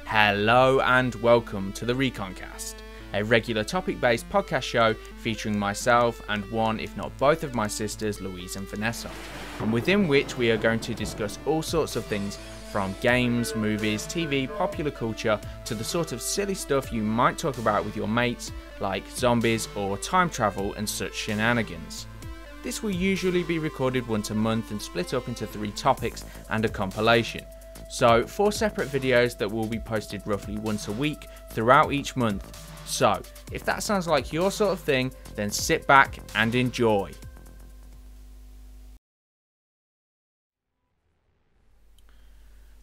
Hello and welcome to the Recon Cast, a regular topic-based podcast show featuring myself and one, if not both of my sisters, Louise and Vanessa, and within which we are going to discuss all sorts of things from games, movies, TV, popular culture, to the sort of silly stuff you might talk about with your mates, like zombies or time travel and such shenanigans. This will usually be recorded once a month and split up into 3 topics and a compilation. So 4 separate videos that will be posted roughly once a week throughout each month. So if that sounds like your sort of thing, then sit back and enjoy.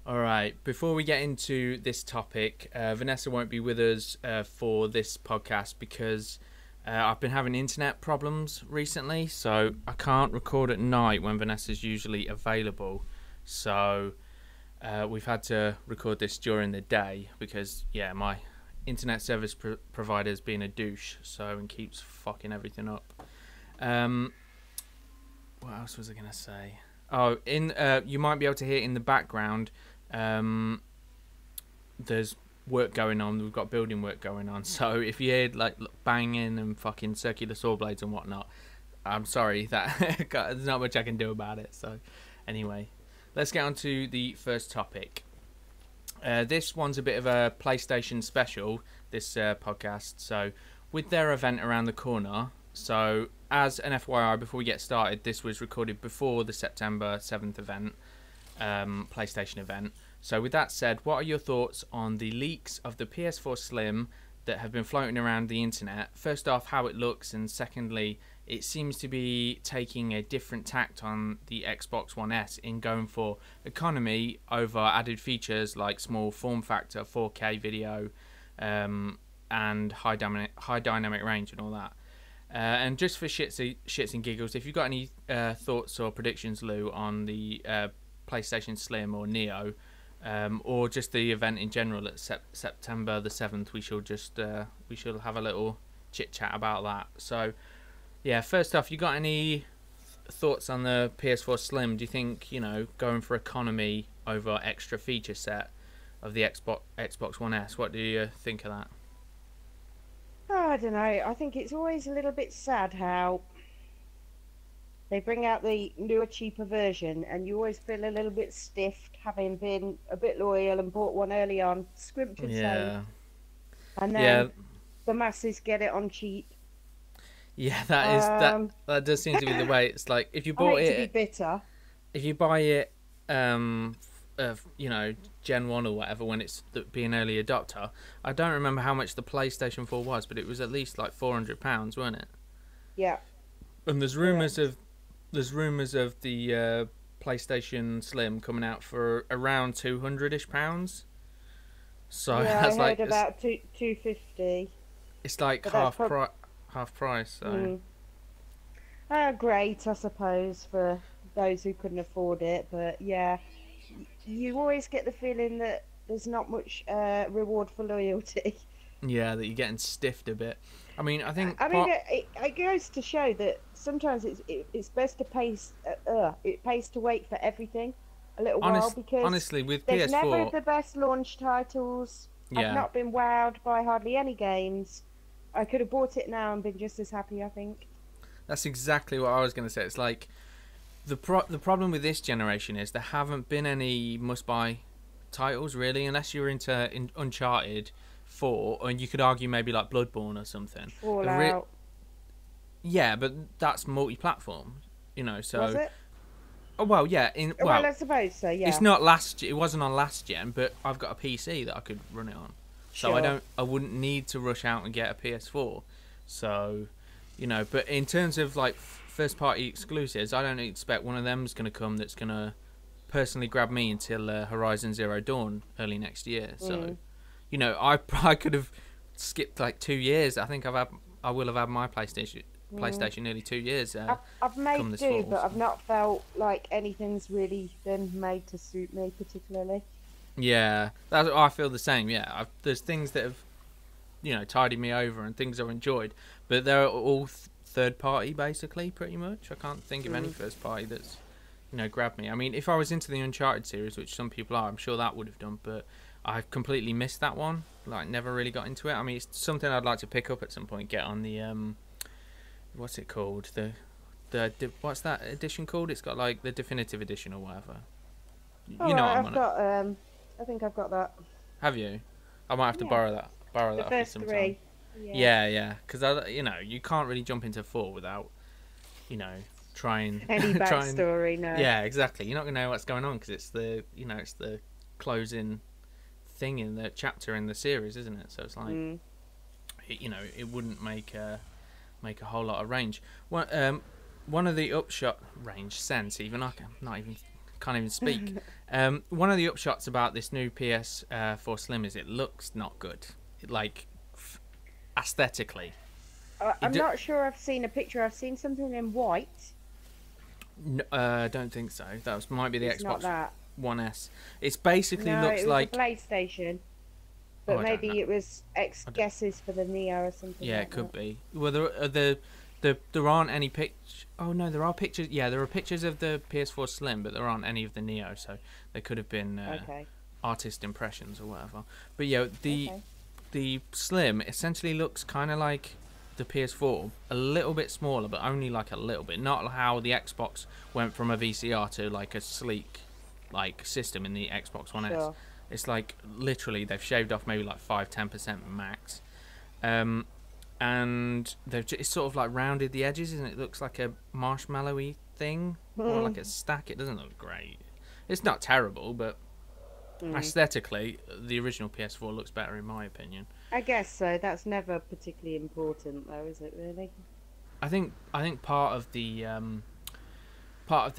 Alright, before we get into this topic, Vanessa won't be with us for this podcast because I've been having internet problems recently, so I can't record at night when Vanessa's usually available. So we've had to record this during the day because, yeah, my internet service provider's being a douche, and keeps fucking everything up. What else was I gonna say? Oh, you might be able to hear in the background. There's work going on. We've got building work going on. So if you hear like banging and fucking circular saw blades and whatnot, I'm sorry. That there's not much I can do about it. So anyway. Let's get on to the first topic. This one's a bit of a PlayStation special, this podcast. So, with their event around the corner, so as an FYI, before we get started, this was recorded before the September 7th event, PlayStation event. So, with that said, what are your thoughts on the leaks of the PS4 Slim that have been floating around the internet? First off, how it looks, and secondly, it seems to be taking a different tact on the Xbox One S in going for economy over added features like small form factor, 4K video, and high dynamic range and all that. And just for shits and giggles, if you've got any thoughts or predictions, Lou, on the PlayStation Slim or Neo, or just the event in general at September the 7th, we shall have a little chit chat about that. So, yeah, first off, you got any thoughts on the PS4 Slim? Do you think, going for economy over extra feature set of the Xbox One S, what do you think of that? Oh, I don't know. I think it's always a little bit sad how they bring out the newer, cheaper version, and you always feel a little bit stiffed, having been a bit loyal and bought one early on, scrimped and saved. And then the masses get it on cheap. Yeah, that does seem to be the way. It's like if you bought I hate to be bitter. If you buy it, Gen 1 or whatever, when it's being early adopter, I don't remember how much the PlayStation 4 was, but it was at least like £400, wasn't it? Yeah. And there's rumours of the PlayStation Slim coming out for around £200-ish. So yeah, that's I heard about $250. It's like half price. So. Great, I suppose, for those who couldn't afford it. But yeah, you always get the feeling that there's not much reward for loyalty. Yeah, that you're getting stiffed a bit. I mean, I think. It goes to show that sometimes it's best to it pays to wait for everything a little while, because honestly, with there's PS4, never the best launch titles. Yeah. I've not been wowed by hardly any games. I could have bought it now and been just as happy, I think. That's exactly what I was going to say. It's like the problem with this generation is there haven't been any must-buy titles, really, unless you're into Uncharted 4, and you could argue maybe like Bloodborne or something. Fallout. Yeah, but that's multi-platform, so... Was it? Oh, well, yeah. Well, I suppose so, yeah. It's not it wasn't on last gen, but I've got a PC that I could run it on. So sure. I wouldn't need to rush out and get a PS4. So, but in terms of like first party exclusives, I don't expect one of them's going to come that's going to personally grab me until Horizon Zero Dawn early next year. So, I could have skipped like 2 years. I think I will have had my PlayStation nearly 2 years. I've made do, but I've not felt like anything's really been made to suit me particularly. Yeah, I feel the same. Yeah, there's things that have, tidied me over and things I've enjoyed, but they're all third party basically, pretty much. I can't think of any first party that's, grab me. I mean, if I was into the Uncharted series, which some people are, I'm sure that would have done, but I've completely missed that one. Like, never really got into it. I mean, it's something I'd like to pick up at some point. Get on the what's it called? What's that edition called? It's got like the definitive edition or whatever. You know, I've got. I think I've got that. Have you? I might have to borrow that. Borrow that off you sometime. Three. Yeah. Because you can't really jump into 4 without, trying any backstory. No. Yeah, exactly. You're not gonna know what's going on because it's the closing thing in the chapter in the series, isn't it? So it's like, it wouldn't make a whole lot of range. One of the upshot range sense even can't even speak. One of the upshots about this new PS4 Slim is it looks not good, aesthetically. I'm not sure I've seen a picture. I've seen something in white. No, I don't think so. Might be the Xbox not that. One S. It's basically looks it was like a PlayStation, but maybe it was guesses for the Neo or something. Yeah, it could be. Well, there aren't any pictures. Oh no, there are pictures. Yeah, there are pictures of the PS4 Slim, but there aren't any of the Neo. So they could have been artist impressions or whatever. But yeah, the Slim essentially looks kind of like the PS4, a little bit smaller, but only like a little bit. Not how the Xbox went from a VCR to like a sleek system in the Xbox One S. It's like literally they've shaved off maybe like 5-10% max. And it's sort of like rounded the edges, and it looks like a marshmallowy thing, or like a stack. It doesn't look great. It's not terrible, but aesthetically, the original PS4 looks better in my opinion. I guess so. That's never particularly important, though, is it? Really? I think part of the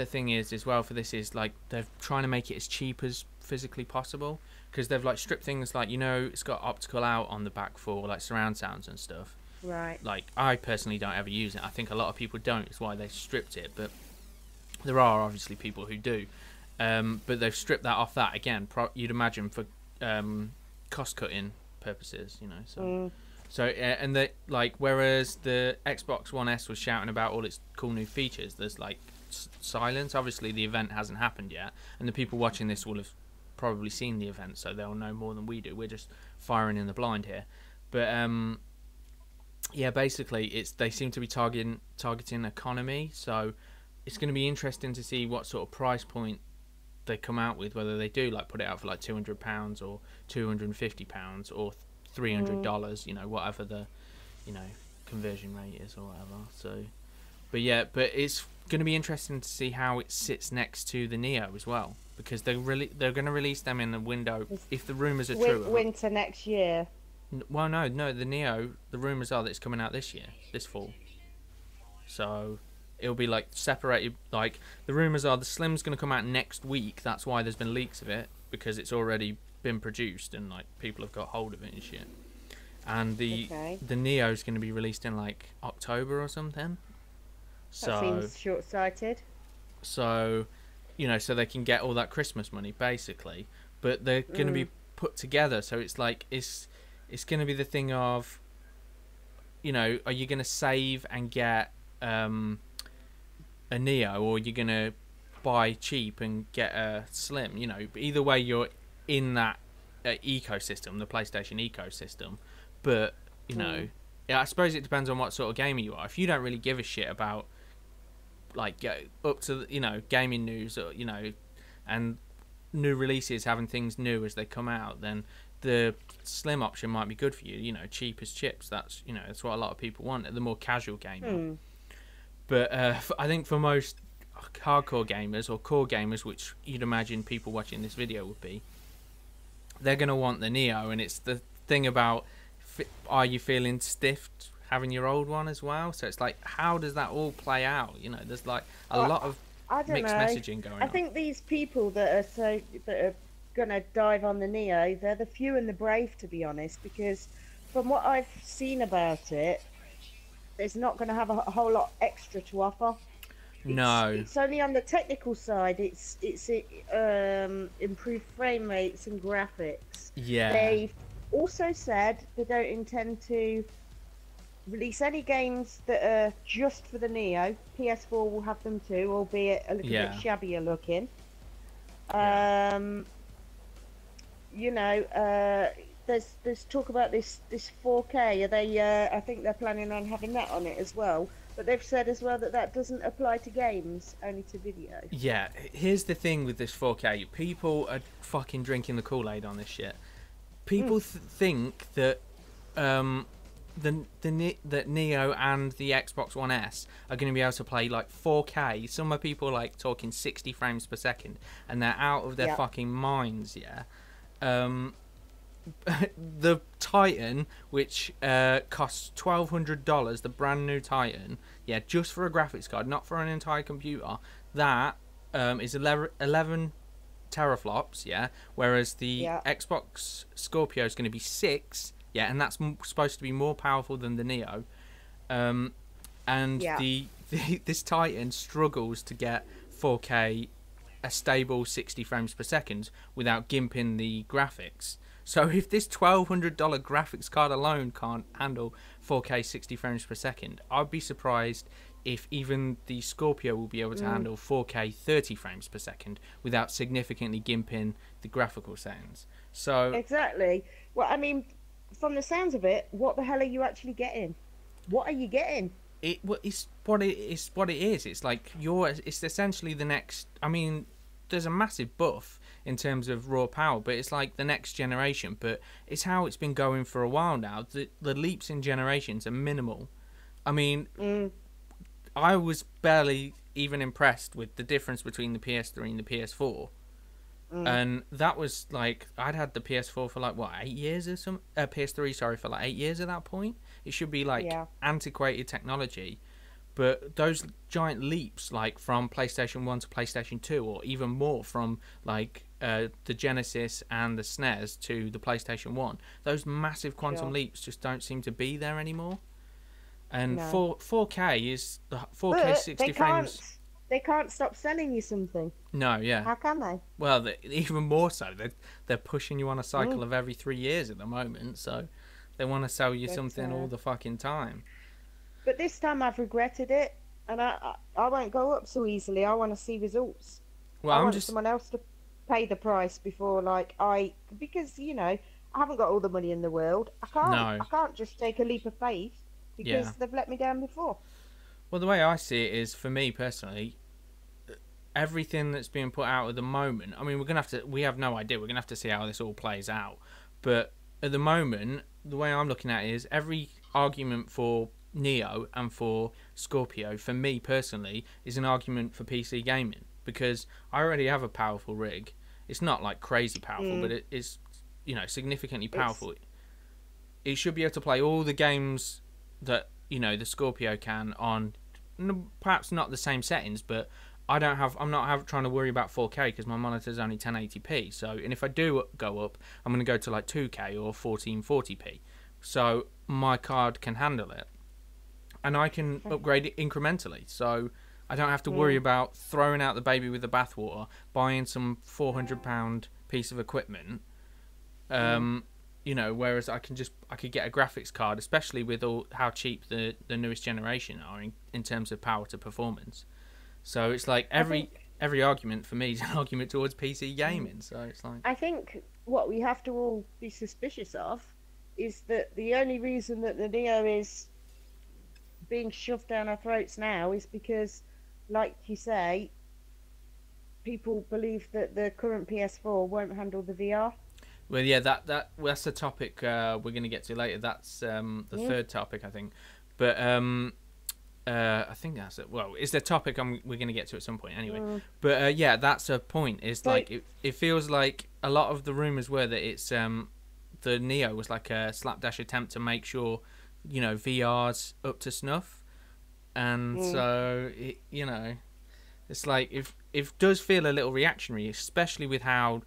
thing is as well for this is like they're trying to make it as cheap as physically possible, because they've like stripped things like it's got optical out on the back for like surround sounds and stuff. Right. Like, I personally don't ever use it. I think a lot of people don't. It's why they stripped it. But there are obviously people who do. But they've stripped that off that again. You'd imagine for cost-cutting purposes, So and whereas the Xbox One S was shouting about all its cool new features, there's like silence. Obviously, the event hasn't happened yet, and the people watching this will have probably seen the event, so they'll know more than we do. We're just firing in the blind here. But yeah, basically, they seem to be targeting economy, so it's going to be interesting to see what sort of price point they come out with. Whether they do put it out for like £200 or £250 or $300, whatever the conversion rate is or whatever. So, but it's going to be interesting to see how it sits next to the Neo as well, because they're going to release them in the window if the rumours are true. Winter next year. Well, no, the Neo, the rumours are that it's coming out this fall. So, it'll be separated, the rumours are the Slim's going to come out next week. That's why there's been leaks of it, because it's already been produced and, people have got hold of it and shit. And the Neo's going to be released in, October or something. That seems short-sighted. So, so they can get all that Christmas money, basically. But they're going to be put together, so it's it's going to be the thing of, are you going to save and get a Neo, or are you going to buy cheap and get a Slim? Either way, you're in that ecosystem, the PlayStation ecosystem. But, I suppose it depends on what sort of gamer you are. If you don't really give a shit about, up to, gaming news, or, and new releases, having things new as they come out, then the Slim option might be good for you. Cheap as chips. That's that's what a lot of people want. The more casual gamer. But I think for most hardcore gamers or core gamers, which you'd imagine people watching this video would be, they're gonna want the Neo, and it's the thing about are you feeling stiff having your old one as well? So it's how does that all play out? There's a lot of mixed messaging going on. I think these people that are gonna dive on the Neo, they're the few and the brave, to be honest, because from what I've seen about it, it's not going to have a whole lot extra to offer. It's only on the technical side. It's improved frame rates and graphics. Yeah. They've also said they don't intend to release any games that are just for the Neo. PS4 will have them too, albeit a little bit Yeah. shabbier looking. Yeah. You know, there's talk about this 4K. Are they? I think they're planning on having that on it as well. But they've said as well that that doesn't apply to games, only to video. Yeah, here's the thing with this 4K. People are fucking drinking the Kool-Aid on this shit. People think that that Neo and the Xbox One S are going to be able to play like 4K. Some people are like talking 60 frames per second, and they're out of their fucking minds. Yeah. The Titan, which costs $1,200, the brand new Titan, yeah, just for a graphics card, not for an entire computer, that is 11 teraflops, yeah, whereas the Xbox Scorpio is going to be 6, yeah, and that's supposed to be more powerful than the Neo, and this Titan struggles to get 4K, a stable 60 frames per second without gimping the graphics. So if this $1,200 graphics card alone can't handle 4K 60 frames per second, I'd be surprised if even the Scorpio will be able to handle 4K 30 frames per second without significantly gimping the graphical settings. So exactly. Well, I mean, from the sounds of it, what the hell are you actually getting? What are you getting? It's what it is. It's like it's essentially the next. I mean, there's a massive buff in terms of raw power, but it's like the next generation. But it's how it's been going for a while now. The leaps in generations are minimal. I mean, I was barely even impressed with the difference between the PS3 and the PS4. And that was like, I'd had the PS4 for like, what, 8 years or something? PS3, sorry, for like 8 years at that point. It should be like antiquated technology. But those giant leaps, like from PlayStation 1 to PlayStation 2, or even more from like the Genesis and the SNES to the PlayStation 1, those massive quantum leaps just don't seem to be there anymore. And 4K is the 4K 60 frames. They can't stop selling you something. No, yeah. How can they? Well, even more so. They're pushing you on a cycle of every 3 years at the moment, so they want to sell you something all the fucking time. But this time I've regretted it, and I won't go up so easily. I want to see results. Well, I want someone else to pay the price before, because you know I haven't got all the money in the world. I can't just take a leap of faith because they've let me down before. Well, the way I see it is, for me personally, everything that's being put out at the moment, I mean, we have no idea. We're going to have to see how this all plays out. But at the moment, the way I'm looking at it is every argument for Neo and for Scorpio, for me personally, is an argument for PC gaming. Because I already have a powerful rig. It's not like crazy powerful, but it is, you know, significantly powerful. It should be able to play all the games that, you know, the Scorpio can on perhaps not the same settings, but I'm not trying to worry about 4K because my monitor's only 1080p. So, and if I do go up, I'm going to go to like 2K or 1440p. So my card can handle it, and I can upgrade it incrementally. So I don't have to worry about throwing out the baby with the bathwater, buying some £400 piece of equipment. You know, whereas I could get a graphics card, especially with how cheap the newest generation are in terms of power to performance. So it's like every argument for me is an argument towards PC gaming. So it's like, I think what we have to all be suspicious of is that the only reason that the Neo is being shoved down our throats now is because, like you say, people believe that the current PS4 won't handle the VR. Well, yeah, that's a topic we're going to get to later. That's the third topic, I think. But I think that's it. Well, it's the topic we're going to get to at some point anyway. But yeah, that's a point. Is like it feels like a lot of the rumors were that it's the Neo was like a slapdash attempt to make sure, you know, VR's up to snuff, and so you know, it's like it does feel a little reactionary, especially with how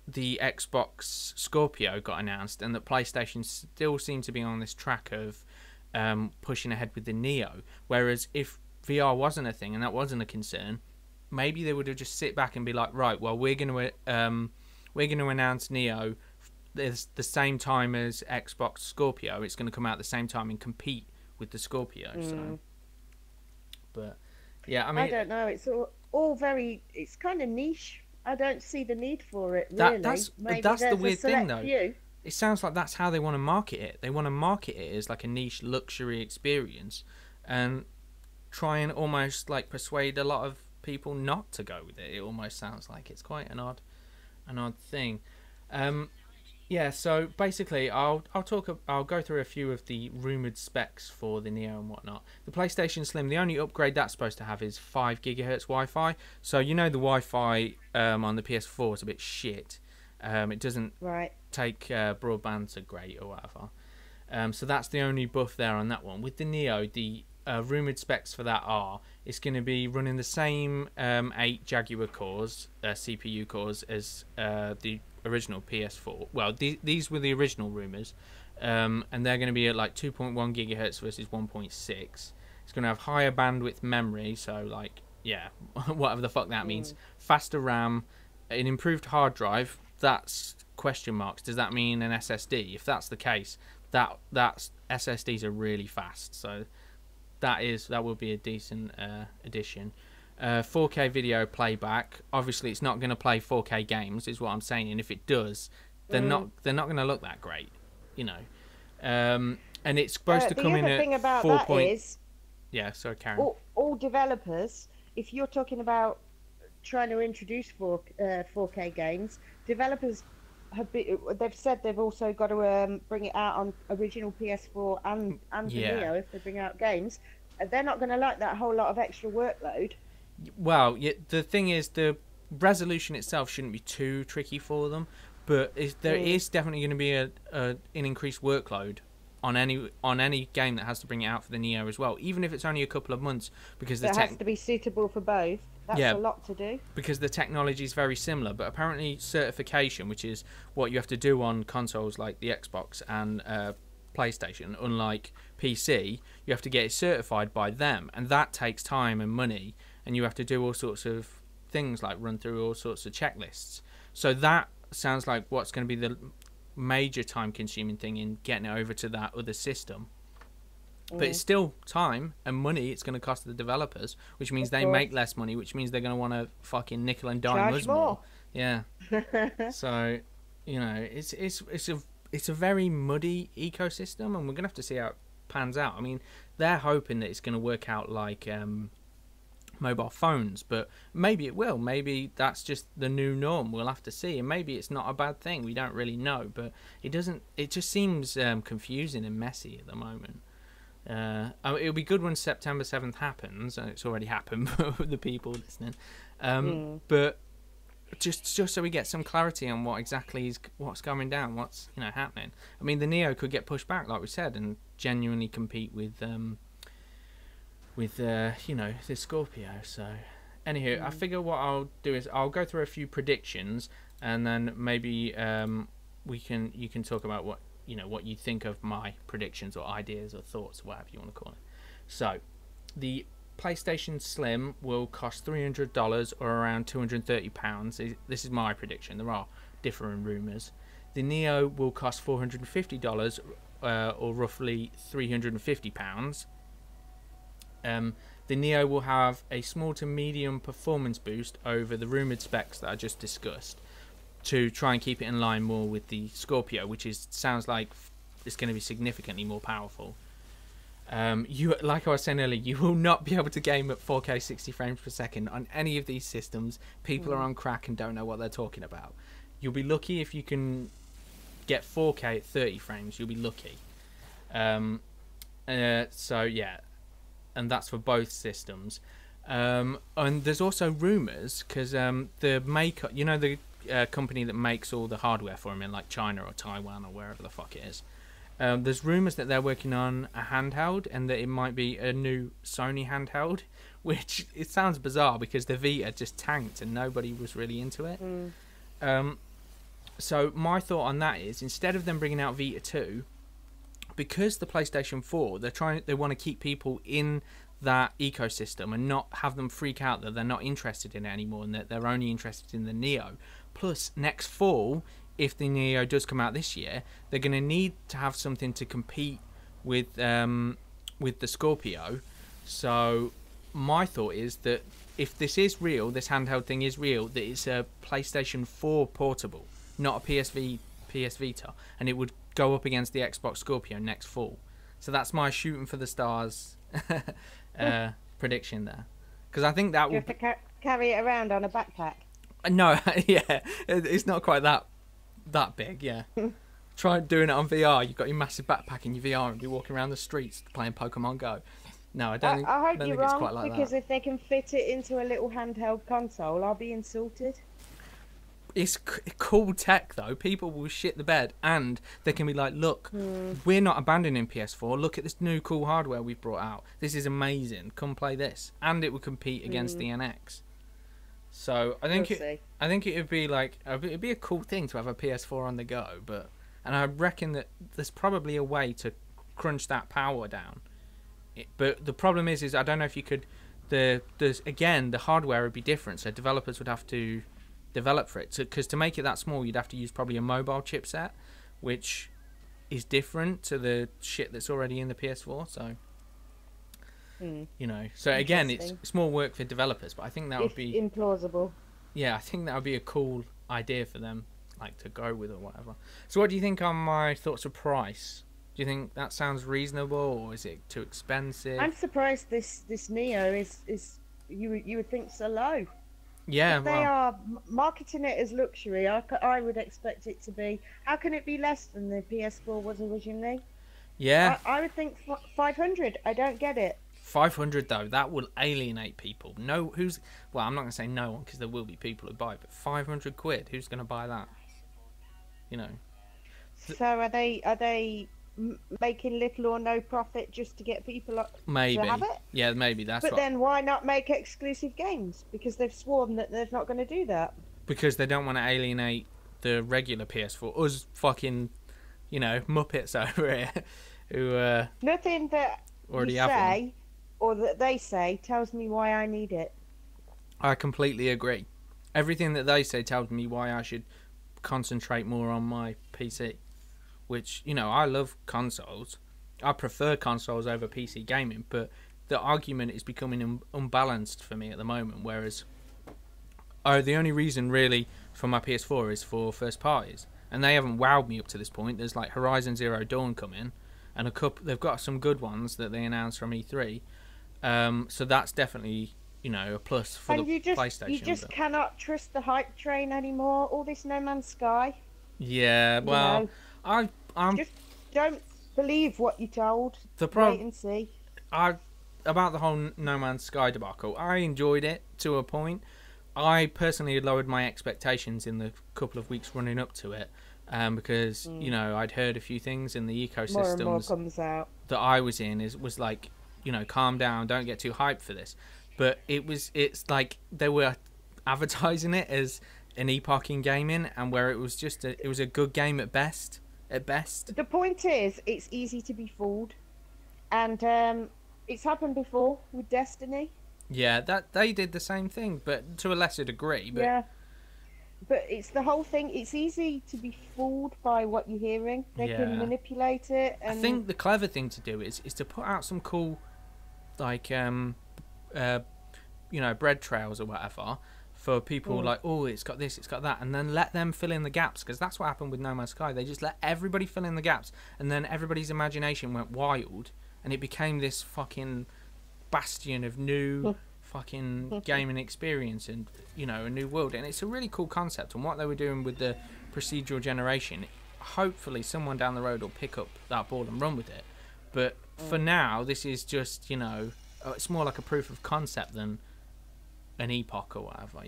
the Xbox Scorpio got announced, and that PlayStation still seem to be on this track of pushing ahead with the Neo. Whereas if VR wasn't a thing and that wasn't a concern, maybe they would have just sit back and be like, right, well, we're going to announce Neo the same time as Xbox Scorpio. It's going to come out at the same time and compete with the Scorpio. So, but yeah, I mean, I don't know. It's all very. It's kind of niche. I don't see the need for it really. that's Maybe the there's weird a select thing though. few. It sounds like that's how they want to market it. They want to market it as like a niche luxury experience, and try and almost like persuade a lot of people not to go with it. It almost sounds like it's quite an odd thing. Yeah, so basically, I'll go through a few of the rumored specs for the Neo and whatnot. The PlayStation Slim, the only upgrade that's supposed to have is 5 gigahertz Wi-Fi. So you know the Wi-Fi on the PS4 is a bit shit. It doesn't take broadband so great or whatever. So that's the only buff there on that one. With the Neo, the rumored specs for that are it's going to be running the same 8 Jaguar cores, CPU cores as the original PS4. Well, these were the original rumors, and they're going to be at like 2.1 gigahertz versus 1.6. It's going to have higher bandwidth memory, so like whatever the fuck that means. Faster RAM, an improved hard drive. That's question marks. Does that mean an SSD? If that's the case, that's SSDs are really fast. So that will be a decent addition. 4K video playback. Obviously, it's not going to play 4K games, is what I'm saying. And if it does, they're not going to look that great, you know. And it's supposed to come in at 4. Yeah, sorry, Karen. All developers, if you're talking about trying to introduce 4K games, developers they've said they've also got to bring it out on original PS4 and the Neo if they bring out games. They're not going to like that whole lot of extra workload. Well, the thing is, the resolution itself shouldn't be too tricky for them, but there is definitely going to be an increased workload on any game that has to bring it out for the Neo as well, even if it's only a couple of months, because it has to be suitable for both. That's a lot to do. Because the technology is very similar, but apparently certification, which is what you have to do on consoles like the Xbox and PlayStation, unlike PC, you have to get it certified by them, and that takes time and money, and you have to do all sorts of things like run through all sorts of checklists. So that sounds like what's going to be the major time-consuming thing in getting it over to that other system. But it's still time and money it's going to cost the developers, which means they make less money, which means they're going to want to fucking nickel and dime us more. Yeah. So, you know, it's a very muddy ecosystem, and we're going to have to see how it pans out. I mean, they're hoping that it's going to work out like mobile phones, but maybe it will. Maybe that's just the new norm. We'll have to see, and maybe it's not a bad thing. We don't really know, but it just seems confusing and messy at the moment. It'll be good when September 7th happens, and it's already happened for the people listening. But just so we get some clarity on what exactly is what's going down, what's happening. I mean, the Neo could get pushed back, like we said, and genuinely compete with the Scorpio. So, anywho, I figure what I'll do is I'll go through a few predictions, and then maybe you can talk about what you think of my predictions or ideas or thoughts, whatever you want to call it. So, the PlayStation Slim will cost $300 or around £230. This is my prediction. There are differing rumours. The Neo will cost $450 or roughly £350. The Neo will have a small to medium performance boost over the rumoured specs that I just discussed, to try and keep it in line more with the Scorpio, which sounds like it's going to be significantly more powerful. Like I was saying earlier, you will not be able to game at 4K 60 frames per second on any of these systems. People are on crack and don't know what they're talking about. You'll be lucky if you can get 4K at 30 frames. You'll be lucky. So yeah, and that's for both systems. And there's also rumours, because the maker, the company that makes all the hardware for them in like China or Taiwan or wherever the fuck it is, there's rumours that they're working on a handheld, and that it might be a new Sony handheld, which it sounds bizarre because the Vita just tanked and nobody was really into it. So my thought on that is, instead of them bringing out Vita 2, because the PlayStation 4, they want to keep people in that ecosystem and not have them freak out that they're not interested in it anymore, and that they're only interested in the Neo. Plus, next fall, if the Neo does come out this year, they're going to need to have something to compete with with the Scorpio. So my thought is that if this is real, this handheld thing is real, that it's a PlayStation 4 portable, not a PS Vita, and it would go up against the Xbox Scorpio next fall. So that's my shooting for the stars prediction there, because I think that You would have to carry it around on a backpack. no, yeah, it's not quite that big. Yeah, try doing it on VR. You've got your massive backpack in your VR and you're walking around the streets playing Pokemon Go. No, I don't I hope don't you're think it's wrong, quite like because that. if they can fit it into a little handheld console, I'll be insulted. It's cool tech though. People will shit the bed, and they can be like, "Look, we're not abandoning PS4. Look at this new cool hardware we've brought out. This is amazing. Come play this." And it would compete against the NX. So I think I think it would be like it'd be a cool thing to have a PS4 on the go. And I reckon that there's probably a way to crunch that power down. But the problem is I don't know if you could. The hardware would be different, so developers would have to develop for it. Because to make it that small, you'd have to use probably a mobile chipset, which is different to the shit that's already in the PS4. So, you know, so again, it's more work for developers. But I think that would be implausible. Yeah, I think that would be a cool idea for them, like to go with or whatever. So, what do you think on my thoughts of price? Do you think that sounds reasonable, or is it too expensive? I'm surprised this Neo is you would think so low. Yeah, if they are marketing it as luxury, I would expect it to be. How can it be less than the PS4 was originally? Yeah, I would think 500. I don't get it. 500 though, that will alienate people. I'm not going to say no one, because there will be people who buy it, but 500 quid, who's going to buy that? You know. So are they making little or no profit just to get people to have it? Yeah, maybe that's. But then why not make exclusive games? Because they've sworn that they're not going to do that. Because they don't want to alienate the regular PS4. Us fucking, Muppets over here who nothing that already you have say one. Or that they say tells me why I need it. I completely agree. Everything that they say tells me why I should concentrate more on my PC. Which, I love consoles. I prefer consoles over PC gaming, but the argument is becoming unbalanced for me at the moment, whereas the only reason really for my PS4 is for first parties, and they haven't wowed me up to this point. There's like Horizon Zero Dawn coming, and they've got some good ones that they announced from E3, so that's definitely a plus for PlayStation. You just cannot trust the hype train anymore. All this No Man's Sky. Yeah, well, I'm just don't believe what you're told. Wait and see. About the whole No Man's Sky debacle, I enjoyed it to a point. I personally had lowered my expectations in the couple of weeks running up to it, because I'd heard a few things in the ecosystems more and more comes out. that I was in was like, calm down, don't get too hyped for this. But it's like they were advertising it as an epoch in gaming, and where it was a good game at best. The point is, it's easy to be fooled, and it's happened before with Destiny. Yeah, that they did the same thing, but to a lesser degree. But... Yeah, but it's the whole thing. It's easy to be fooled by what you're hearing. They can manipulate it. And... I think the clever thing to do is to put out some cool, like bread trails or whatever. For people like, it's got this, it's got that, and then let them fill in the gaps, because that's what happened with No Man's Sky. They just let everybody fill in the gaps, and then everybody's imagination went wild, and it became this fucking bastion of new fucking gaming experience and, a new world. And it's a really cool concept, and what they were doing with the procedural generation, hopefully someone down the road will pick up that ball and run with it. But for now, this is just, it's more like a proof of concept than an epoch or whatever,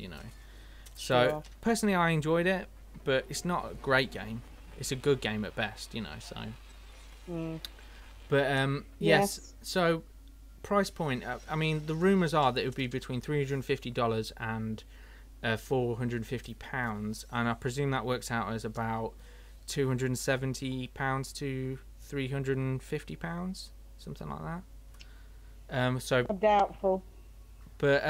So personally, I enjoyed it, but it's not a great game. It's a good game at best, so. But yes. So price point. I mean, the rumours are that it would be between $350 and £450, and I presume that works out as about £270 to £350, something like that. So I'm doubtful. But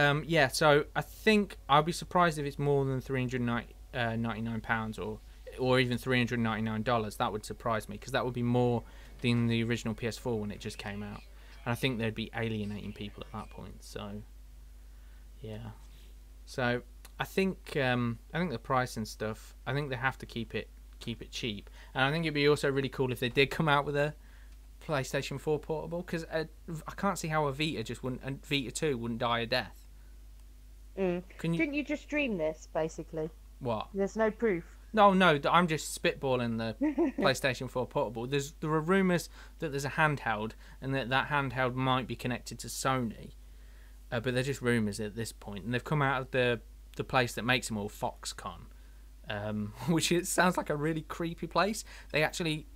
so I think I'll be surprised if it's more than £399 or even $399. That would surprise me, because that would be more than the original PS4 when it just came out. and I think they'd be alienating people at that point. So, yeah. So I think the price and stuff. I think they have to keep it cheap, and I think it'd be also really cool if they did come out with a PlayStation 4 portable, because I can't see how a Vita 2 wouldn't die a death. Didn't you just dream this, basically? What? There's no proof. No, I'm just spitballing the PlayStation 4 portable. There are rumours that there's a handheld, and that handheld might be connected to Sony, but they're just rumours at this point. And they've come out of the place that makes them all, Foxconn, which sounds like a really creepy place. They actually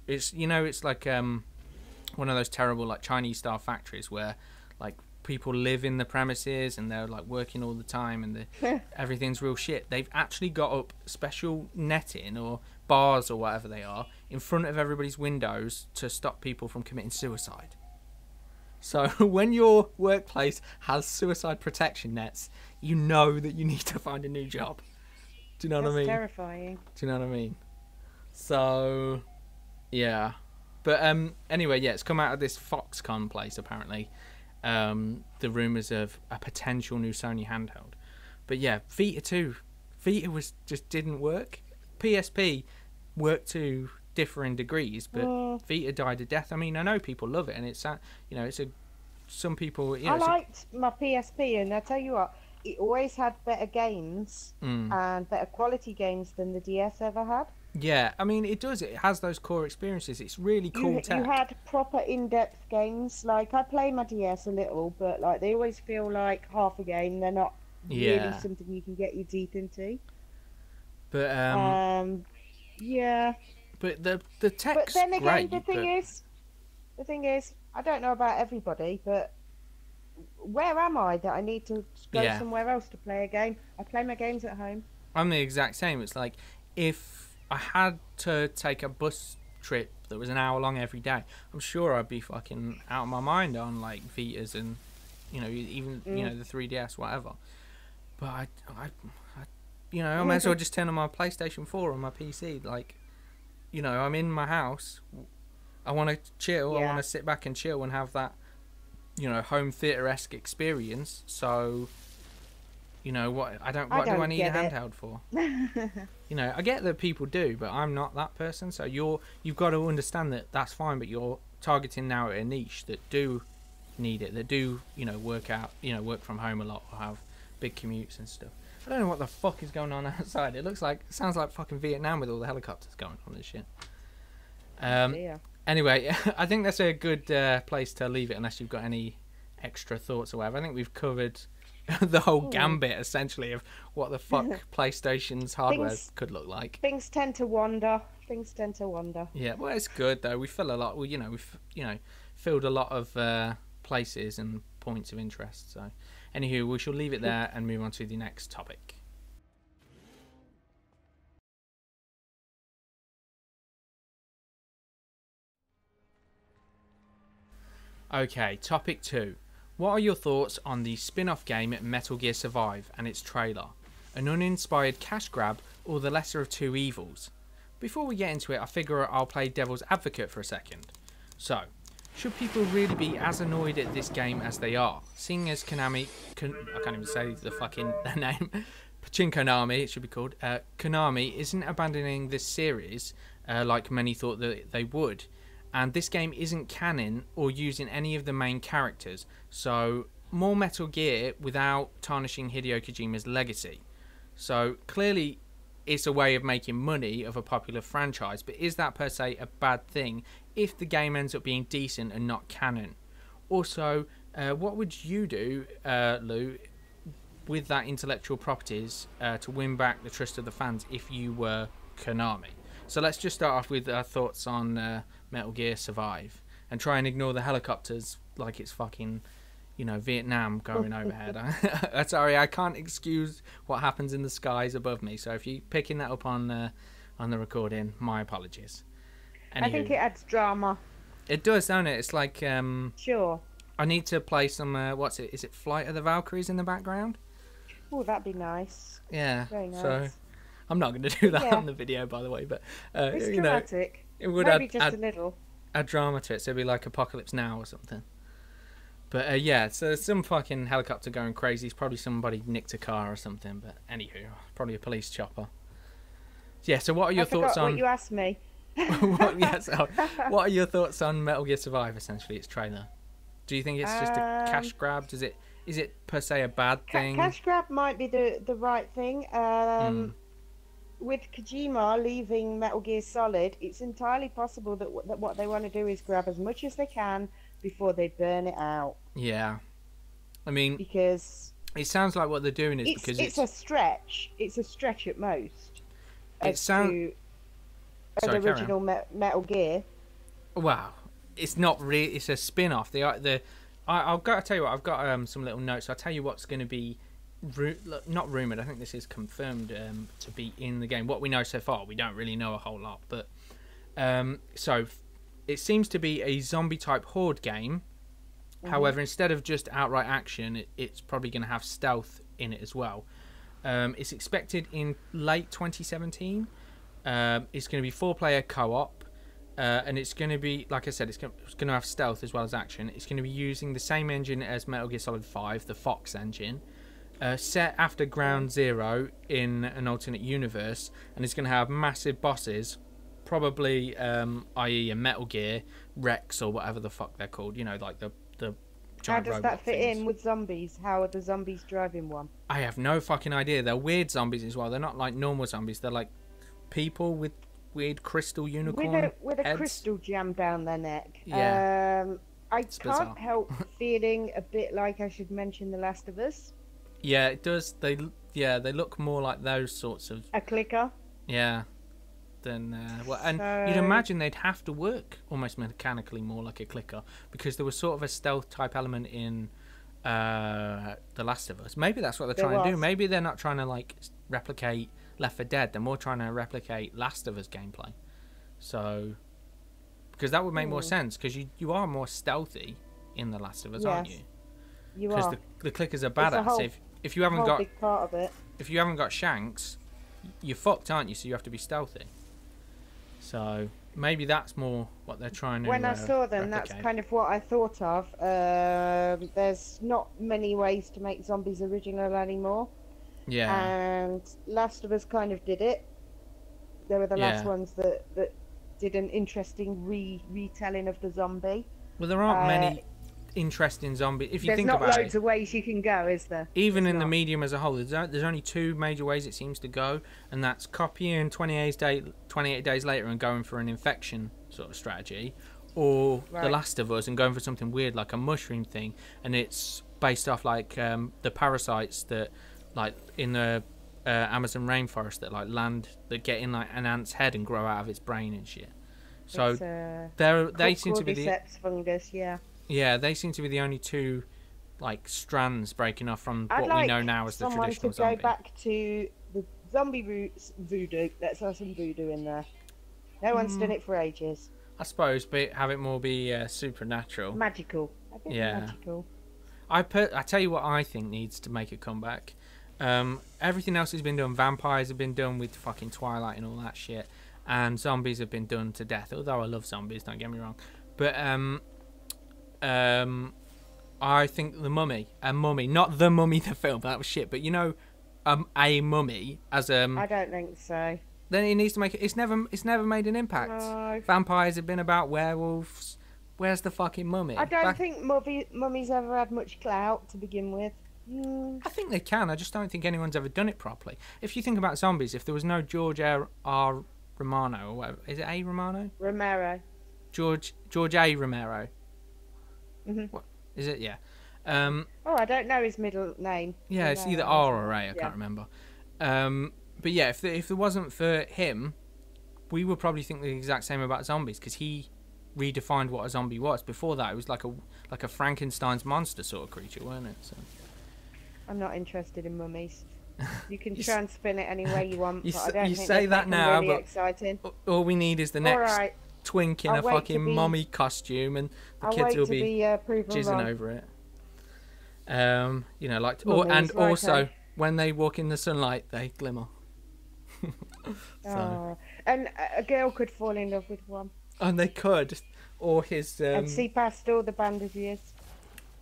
it's like one of those terrible like Chinese style factories where like people live in the premises and they're like working all the time and everything's real shit. They've actually got up special netting or bars or whatever they are in front of everybody's windows to stop people from committing suicide. So when your workplace has suicide protection nets, you know that you need to find a new job. Do you know what I mean? That's terrifying. Do you know what I mean? So yeah, but anyway, yeah, it's come out of this Foxconn place apparently. The rumours of a potential new Sony handheld, but yeah, Vita just didn't work. PSP worked to differing degrees, but Vita died a death. I mean, I know people love it, and it's some people. I liked my PSP, and I tell you what, it always had better games and better quality games than the DS ever had. Yeah, I mean, it does. It has those core experiences. It's really cool tech. You had proper in-depth games. Like, I play my DS a little, but like they always feel like half a game. They're not really something you can get your teeth into. But yeah. But the tech's But then again, great, the thing is, I don't know about everybody, but where am I that I need to go somewhere else to play a game? I play my games at home. I'm the exact same. It's like if I had to take a bus trip that was an hour long every day, I'm sure I'd be fucking out of my mind on like Vitas and even the 3DS, whatever. But I may as well just turn on my PlayStation 4 on my PC. Like, I'm in my house. I want to chill. I want to sit back and chill and have that home theatre-esque experience. So what do I need a handheld for? I get that people do, but I'm not that person. So you've got to understand that that's fine, but you're targeting now at a niche that do need it, that do work work from home a lot or have big commutes and stuff. I don't know what the fuck is going on outside. It sounds like fucking Vietnam with all the helicopters going on and shit. Anyway, I think that's a good place to leave it, unless you've got any extra thoughts or whatever. I think we've covered the whole gambit essentially of what the fuck PlayStation's hardware could look like. Things tend to wander. Yeah, well, it's good though. We fill a lot. We've filled a lot of places and points of interest. So, anywho, we shall leave it there and move on to the next topic. Okay, topic 2. What are your thoughts on the spin-off game Metal Gear Survive and its trailer? An uninspired cash grab or the lesser of two evils? Before we get into it, I figure I'll play devil's advocate for a second. So, should people really be as annoyed at this game as they are? Seeing as Konami... I can't even say their name. Konami, it should be called. Konami isn't abandoning this series like many thought that they would. And this game isn't canon or using any of the main characters, so more Metal Gear without tarnishing Hideo Kojima's legacy. So clearly it's a way of making money of a popular franchise, but is that per se a bad thing if the game ends up being decent and not canon? Also, what would you do, Lou, with that intellectual properties to win back the trust of the fans if you were Konami? So let's just start off with our thoughts on Metal Gear Survive and try and ignore the helicopters like it's fucking, Vietnam going overhead. Sorry, I can't excuse what happens in the skies above me. So if you're picking that up on the recording, my apologies. Anywho, I think it adds drama. It does, don't it? It's like sure. I need to play some. What's it? Is it Flight of the Valkyries in the background? Oh, that'd be nice. Yeah. Very nice. So I'm not going to do that on the video, by the way, but it's dramatic. It would maybe just a little. add drama to it. So it'd be like Apocalypse Now or something. But yeah, so some fucking helicopter going crazy. It's probably somebody nicked a car or something. But anywho, probably a police chopper. Yeah. So what are your thoughts on? What you asked me. What are your thoughts on Metal Gear Survive? Essentially, its trailer. Do you think it's just a cash grab? Is it per se a bad thing? Cash grab might be the right thing. With Kojima leaving Metal Gear Solid, it's entirely possible that what they want to do is grab as much as they can before they burn it out. Yeah, I mean, because it sounds like what they're doing is because it's a stretch. It's a stretch at most. It sounds an original Metal Gear. Wow, it's not really. It's a spin-off. I'll tell you what. I've got some little notes. I'll tell you what's going to be. Not rumored. I think this is confirmed to be in the game. What we know so far, we don't really know a whole lot. But so it seems to be a zombie type horde game. However, instead of just outright action, it's probably going to have stealth in it as well. It's expected in late 2017. It's going to be 4-player co-op, and it's going to be, like I said, it's going to have stealth as well as action. It's going to be using the same engine as Metal Gear Solid 5, the Fox engine. Set after Ground Zero in an alternate universe, and it's going to have massive bosses, probably i.e. a Metal Gear Rex or whatever the fuck they're called, you know, like the giant How does that fit in with zombies? How are the zombies driving one? I have no fucking idea. They're weird zombies as well. They're not like normal zombies. They're like people with weird crystal unicorn with a heads. Crystal jammed down their neck. Yeah. I can't help feeling a bit like I should mention The Last of Us. Yeah, it does. They look more like those sorts of a clicker. Yeah. Then you'd imagine they'd have to work almost mechanically more like a clicker because there was sort of a stealth type element in The Last of Us. Maybe that's what they're trying to do. Maybe they're not trying to like replicate Left 4 Dead. They're more trying to replicate Last of Us gameplay. So because that would make more sense because you are more stealthy in The Last of Us, aren't you? You are. Because the clickers are badass. If you haven't got big part of it. If you haven't got shanks, you're fucked, aren't you? So you have to be stealthy. So maybe that's more what they're trying to. When I saw them, replicate. that's kind of what I thought of. There's not many ways to make zombies original anymore. Yeah. And Last of Us kind of did it. They were the last ones that did an interesting retelling of the zombie. Well, there aren't many interesting zombies. If you think about it, there's not loads of ways you can go, is there? Even in the medium as a whole, there's only 2 major ways it seems to go, and that's copying 28 days later and going for an infection sort of strategy, or The Last of Us and going for something weird like a mushroom thing, and it's based off like the parasites that like in the Amazon rainforest that like that get in like an ant's head and grow out of its brain and shit. So they seem to be the fungus, Yeah, they seem to be the only 2 like strands breaking off from what we know now as the traditional zombie. Someone to go back to the zombie roots, voodoo. Let's have some voodoo in there. No one's done it for ages. I suppose, but have it more be supernatural. Magical. I think magical. I tell you what I think needs to make a comeback. Everything else has been done. Vampires have been done with fucking Twilight and all that shit. And zombies have been done to death. Although I love zombies, don't get me wrong. But I think the Mummy, not the Mummy the film, that was shit. But you know, a mummy as I don't think so. Then it needs to make it. It's never made an impact. No. Vampires have been about werewolves. Where's the fucking mummy? I don't think mummies ever had much clout to begin with. I think they can. I just don't think anyone's ever done it properly. If you think about zombies, if there was no George R. Romano or whatever, is it A. Romano? Romero. George A. Romero. What is it? Yeah. I don't know his middle name. Yeah, it's either R or A. I can't remember. But yeah, if there wasn't for him, we would probably think the exact same about zombies because he redefined what a zombie was. Before that, it was like a Frankenstein's monster sort of creature, weren't it? So. I'm not interested in mummies. You can try and spin it any way you want, but I don't you think say that now, really but exciting. All we need is the next twink in a fucking mummy costume, and the kids will be jizzing over it. You know, like, also when they walk in the sunlight, they glimmer. And a girl could fall in love with one. And they could, or his and see past all the bandages.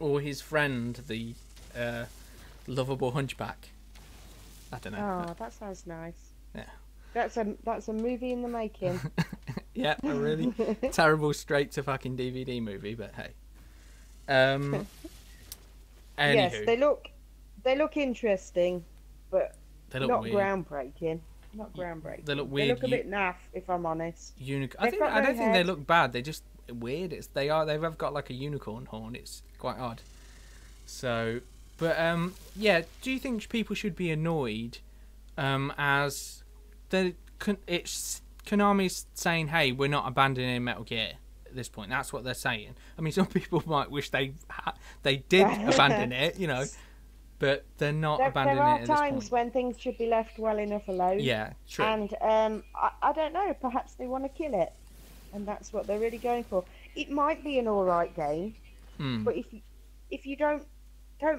or his friend, the lovable hunchback. I don't know. Oh, that sounds nice. Yeah. That's a movie in the making. Yeah, a really terrible straight to fucking DVD movie, but hey. Anywho. Yes, they look interesting, but They look not weird. groundbreaking. Not groundbreaking. They look weird. They look a bit naff, if I'm honest. I don't think they look bad. They're just weird. They've got like a unicorn horn. It's quite odd. So, but yeah. Do you think people should be annoyed as it's Konami's saying, "Hey, we're not abandoning Metal Gear." At this point, that's what they're saying. I mean, some people might wish they did abandon it, you know, but they're not abandoning it at this point. There are times when things should be left well enough alone. Yeah, true. And I don't know. Perhaps they want to kill it, and that's what they're really going for. It might be an all right game, but if you don't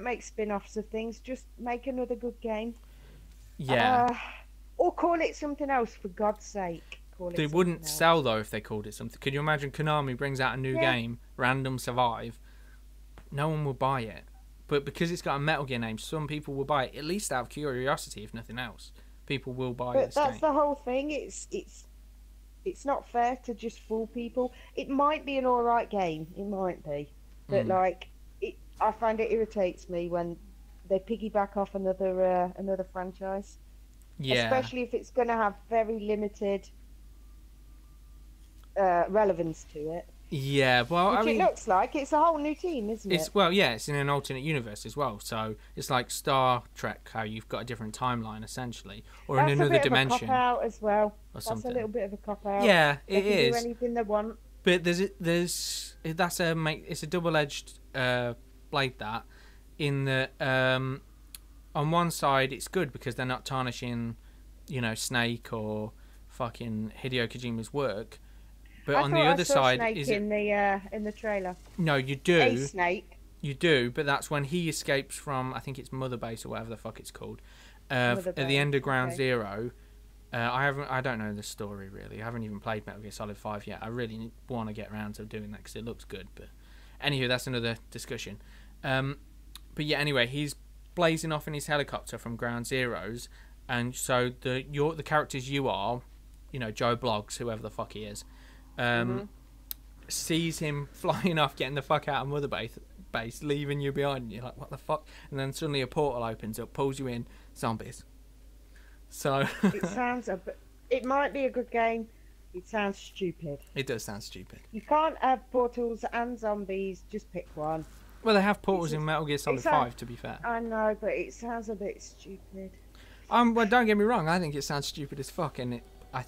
make spin-offs of things, just make another good game. Yeah. Or call it something else, for God's sake. They wouldn't sell though if they called it something. Could you imagine Konami brings out a new game, Random Survive? No one will buy it. But because it's got a Metal Gear name, some people will buy it, at least out of curiosity, if nothing else. People will buy this game. But that's the whole thing. It's not fair to just fool people. It might be an alright game. It might be. But I find it irritates me when they piggyback off another franchise. Yeah. Especially if it's going to have very limited relevance to it. Yeah, well, I mean, it looks like it's a whole new team, isn't it? Well, yeah, it's in an alternate universe as well. So it's like Star Trek, how you've got a different timeline essentially, or in another dimension. That's a bit of a cop out as well. Or something. That's a little bit of a cop out. Yeah, they can do anything they want. But it's a double-edged blade that, in the on one side it's good because they're not tarnishing, you know, Snake or fucking Hideo Kojima's work. But on the other side, Snake in the trailer. No, you do. A Snake. You do, but that's when he escapes from, I think it's Mother Base or whatever the fuck it's called, at the end of Ground Zero. I don't know the story really. I haven't even played Metal Gear Solid 5 yet. I really want to get around to doing that because it looks good. But anywho, that's another discussion. But yeah, anyway, he's blazing off in his helicopter from Ground Zeroes, and so the characters you are, you know, Joe Bloggs, whoever the fuck he is. Sees him flying off, getting the fuck out of Mother Base, leaving you behind, and you're like, what the fuck? And then suddenly a portal opens up, pulls you in, zombies. So it might be a good game. It sounds stupid. It does sound stupid. You can't have portals and zombies, just pick one. Well, they have portals in Metal Gear Solid 5, to be fair. I know, but it sounds a bit stupid. Well, don't get me wrong, I think it sounds stupid as fuck, and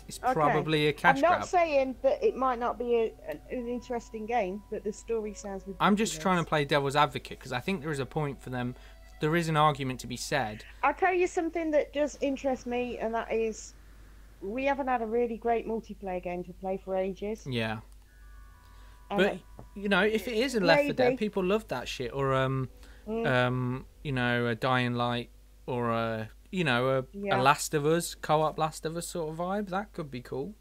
it's probably a cash grab. I'm not saying that it might not be an interesting game, but the story sounds ridiculous. I'm just trying to play devil's advocate because I think there is a point for them. There is an argument to be said. I'll tell you something that does interest me, and that is we haven't had a really great multiplayer game to play for ages. Yeah. But, you know, if it is a Left 4 Dead, people love that shit. Or, you know, a Dying Light or a Last of Us, co-op Last of Us sort of vibe. That could be cool.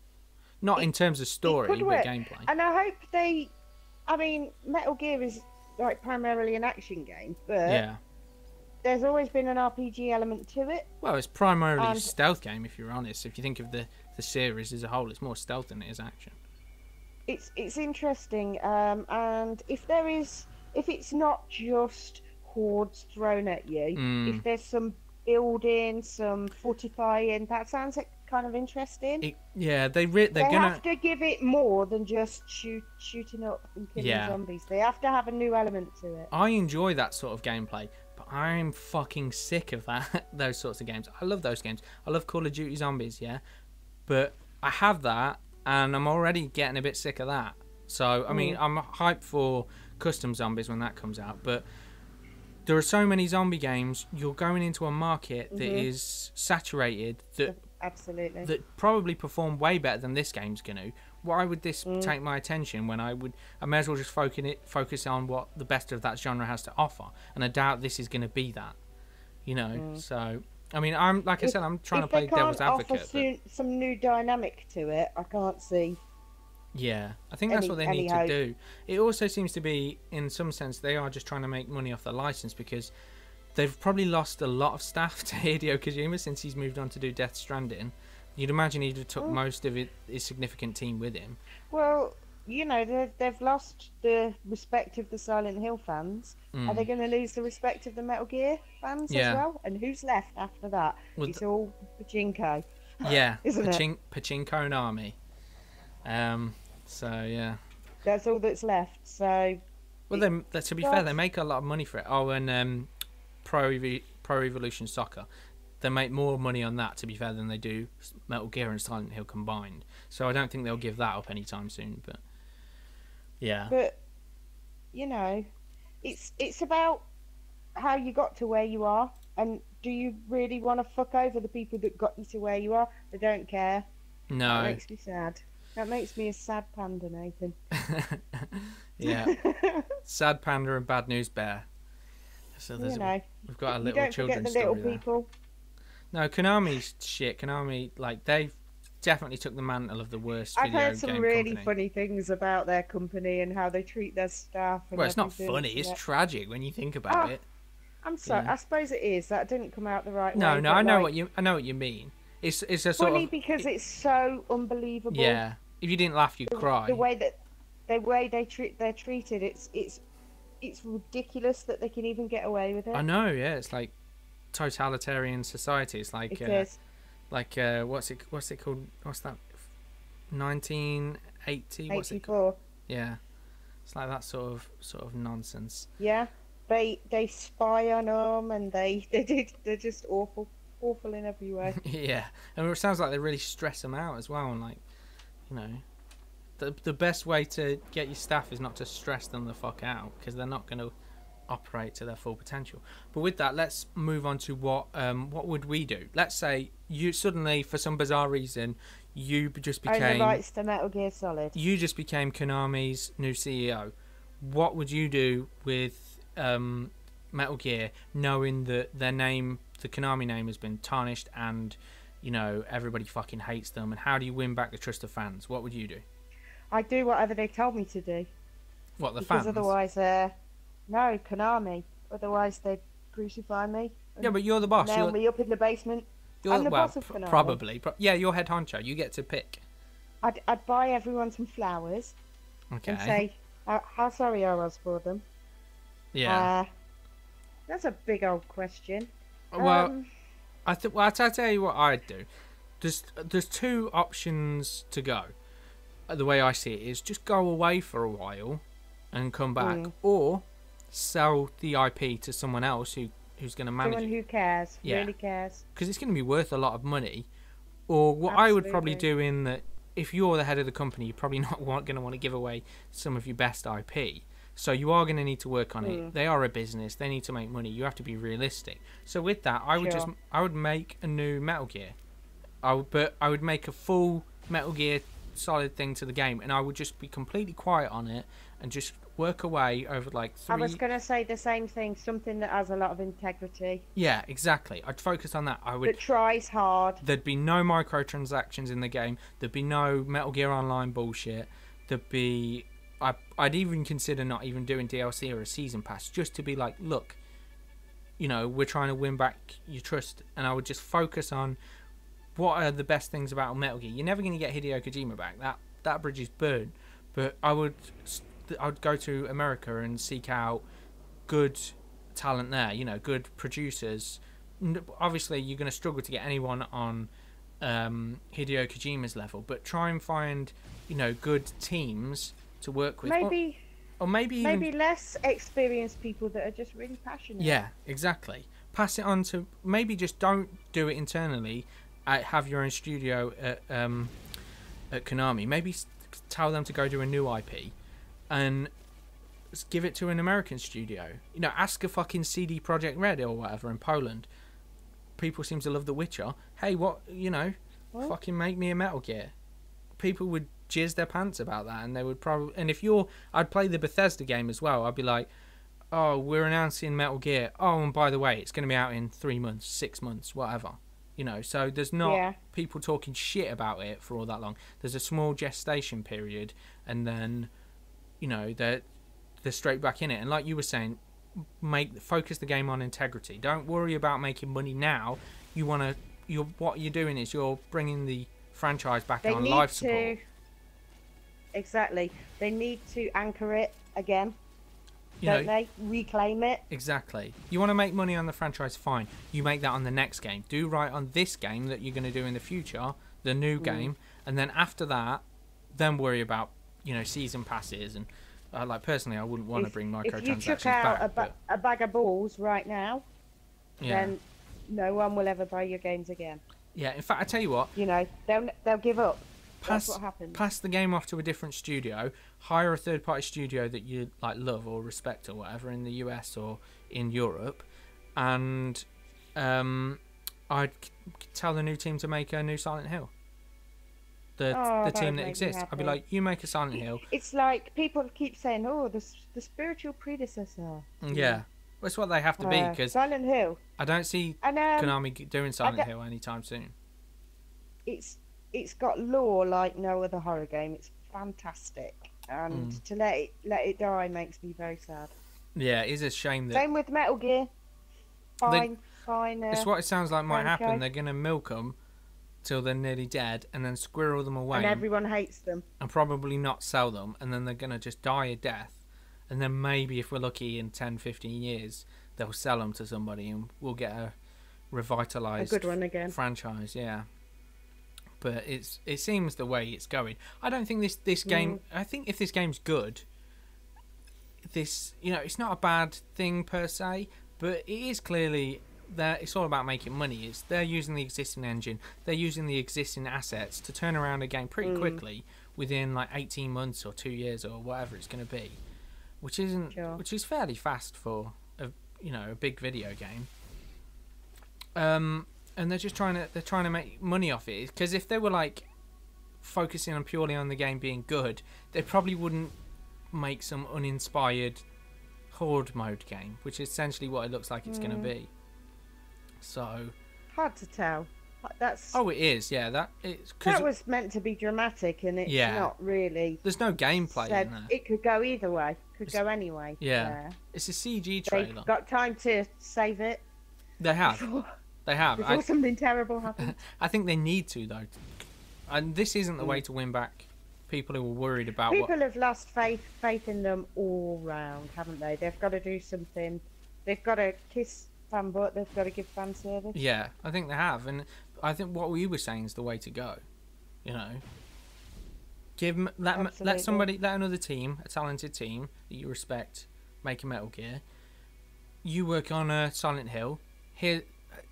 Not in terms of story, but gameplay. And I hope I mean, Metal Gear is like primarily an action game, but there's always been an RPG element to it. Well, it's primarily a stealth game, if you're honest. If you think of the series as a whole, it's more stealth than it is action. It's interesting, and if it's not just hordes thrown at you, if there's some building, some fortifying, that sounds kind of interesting. They have to give it more than just shooting up and killing zombies. They have to have a new element to it. I enjoy that sort of gameplay, but I'm fucking sick of those sorts of games. I love those games. I love Call of Duty Zombies, but I have that, and I'm already getting a bit sick of that. So, I mean, I'm hyped for Custom Zombies when that comes out, but there are so many zombie games, you're going into a market that is saturated, that probably perform way better than this game's going to. Why would this take my attention when I may as well just focus on what the best of that genre has to offer? And I doubt this is going to be that, you know. So, I mean, I'm trying to play devil's advocate. If they can't offer some new dynamic to it, I can't see Yeah, I think that's what they need to hope. do. It also seems to be, in some sense, they are just trying to make money off the license, because they've probably lost a lot of staff to Hideo Kojima since he's moved on to do Death Stranding. You'd imagine he'd have took most of his significant team with him. Well, you know, they've lost the respect of the Silent Hill fans. Are they going to lose the respect of the Metal Gear fans as well? And who's left after that? Well, it's all pachinko. Yeah, isn't it? Pachinko and Army. So yeah, that's all that's left. So, well, to be fair, they make a lot of money for it. Oh, and Pro Evolution Soccer, they make more money on that, to be fair, than they do Metal Gear and Silent Hill combined. So I don't think they'll give that up anytime soon. But yeah, but you know, it's about how you got to where you are, and do you really want to fuck over the people that got you to where you are? They don't care. No, that makes me sad. That makes me a sad panda, Nathan. Yeah, sad panda and bad news bear. So we've got a little children's story. Don't forget the little people. No, Konami's shit. Konami, like, they definitely took the mantle of the worst video game company. I've heard some really funny things about their company and how they treat their staff. And well, it's not funny. It's tragic when you think about it. I'm sorry. Yeah. I suppose it is. That didn't come out the right way. No, I know what you mean. It's a sort funny because it's so unbelievable. Yeah. If you didn't laugh, you'd cry. The way they're treated, it's ridiculous that they can even get away with it. I know. Yeah, it's like totalitarian society. It's like what's it called? What's that? 1980. What's it called? Yeah, it's like that sort of nonsense. Yeah, they spy on them, and they're just awful in every way. Yeah, and it sounds like they really stress them out as well, and like, you know, the best way to get your staff is not to stress them the fuck out, because they're not going to operate to their full potential. But with that, let's move on to what would we do? Let's say you suddenly, for some bizarre reason, you just became own the rights to Metal Gear Solid. You just became Konami's new CEO. What would you do with Metal Gear, knowing that their name, the Konami name, has been tarnished, and you know everybody fucking hates them? And how do you win back the trust of fans? What would you do? I'd do whatever they told me to do. What, the fans? Because otherwise, no, Konami. Otherwise, they'd crucify me. Yeah, but you're the boss. Nail me up in the basement. I'm the boss of Konami. Probably. Yeah, you're head honcho. You get to pick. I'd buy everyone some flowers. Okay. And say how sorry I was for them. Yeah. That's a big old question. Well, I'll tell you what I'd do. There's two options to go. The way I see it is just go away for a while and come back, or sell the IP to someone else who's going to manage someone who cares, really cares, because it's going to be worth a lot of money. Or what I would probably do, in that, if you're the head of the company, you're probably not going to want to give away some of your best IP, so you are going to need to work on it. They are a business, they need to make money, you have to be realistic. So with that, I would make a new Metal Gear, but I would make a full Metal Gear Solid thing to the game, and I would just be completely quiet on it and just work away over like 3... I was going to say the same thing, something that has a lot of integrity. Yeah, exactly. I'd focus on that. That tries hard. There'd be no microtransactions in the game. There'd be no Metal Gear Online bullshit. There'd be... I'd even consider not even doing DLC or a season pass, just to be like, look, you know, we're trying to win back your trust. And I would just focus on what are the best things about Metal Gear. You're never going to get Hideo Kojima back. That bridge is burned. But I'd go to America and seek out good talent there, you know, good producers. Obviously, you're going to struggle to get anyone on Hideo Kojima's level, but try and find, you know, good teams to work with. Maybe less experienced people that are just really passionate. Yeah, exactly. Pass it on to, maybe just don't do it internally. Have your own studio at Konami. Maybe tell them to go do a new IP and give it to an American studio. You know, ask a fucking CD Projekt Red or whatever in Poland. People seem to love The Witcher. Hey, fucking make me a Metal Gear. People would jizz their pants about that, and they would probably... And I'd play the Bethesda game as well. I'd be like, oh, we're announcing Metal Gear. Oh, and by the way, it's going to be out in 3 months, 6 months, whatever. You know, so there's not Yeah. people talking shit about it for all that long. There's a small gestation period, and then, you know, they're straight back in it. And like you were saying, focus the game on integrity. Don't worry about making money now. What you're doing is you're bringing the franchise back on life support. Exactly. They need to anchor it again. Don't they? Reclaim it. Exactly. You want to make money on the franchise, fine. You make that on the next game. Do right on this game that you're going to do in the future, the new game, and then after that, then worry about, you know, season passes. And like personally, I wouldn't want to bring microtransactions if you took out back. a bag of balls right now, then no one will ever buy your games again. Yeah. In fact, I tell you what. You know, they'll give up. That's what happens. Pass the game off to a different studio. Hire a third-party studio that you like, love or respect or whatever in the US or in Europe, and I'd tell the new team to make a new Silent Hill. The team that exists. I'd be like, you make a Silent Hill. It's like people keep saying, "Oh, the spiritual predecessor." Yeah, that's what they have to be, because Silent Hill. I don't see Konami doing Silent Hill anytime soon. It's got lore like no other horror game. It's fantastic, and to let it die makes me very sad. Yeah, it is a shame that. Same with Metal Gear. Fine. It's what it sounds like might happen. They're gonna milk them till they're nearly dead, and then squirrel them away. And everyone hates them. And probably not sell them, and then they're gonna just die a death. And then maybe if we're lucky in 10, 15 years, they'll sell them to somebody, and we'll get a revitalized good one again. franchise. Yeah. But it seems the way it's going. I don't think this game. I think if this game's good, it's not a bad thing per se, but it is clearly that it's all about making money. They're using the existing engine, they're using the existing assets to turn around a game pretty quickly within like 18 months or 2 years or whatever it's going to be, which is fairly fast for a big video game. And they're just trying to make money off it, because if they were like focusing on purely on the game being good, they probably wouldn't make some uninspired horde mode game, which is essentially what it looks like it's going to be. So hard to tell. It is. Yeah, that was meant to be dramatic, and it's not really. There's no gameplay in there. It could go either way. Go anyway. Yeah. It's a CG trailer. They've got time to save it. They have. They have. Before something terrible happens. I think they need to, though. And this isn't the way to win back people who were worried about People have lost faith in them all round, haven't they? They've got to do something. They've got to kiss fan butt. They've got to give fan service. Yeah, I think they have. And I think what we were saying is the way to go. You know? Let another team, a talented team that you respect, make a Metal Gear. You work on a Silent Hill.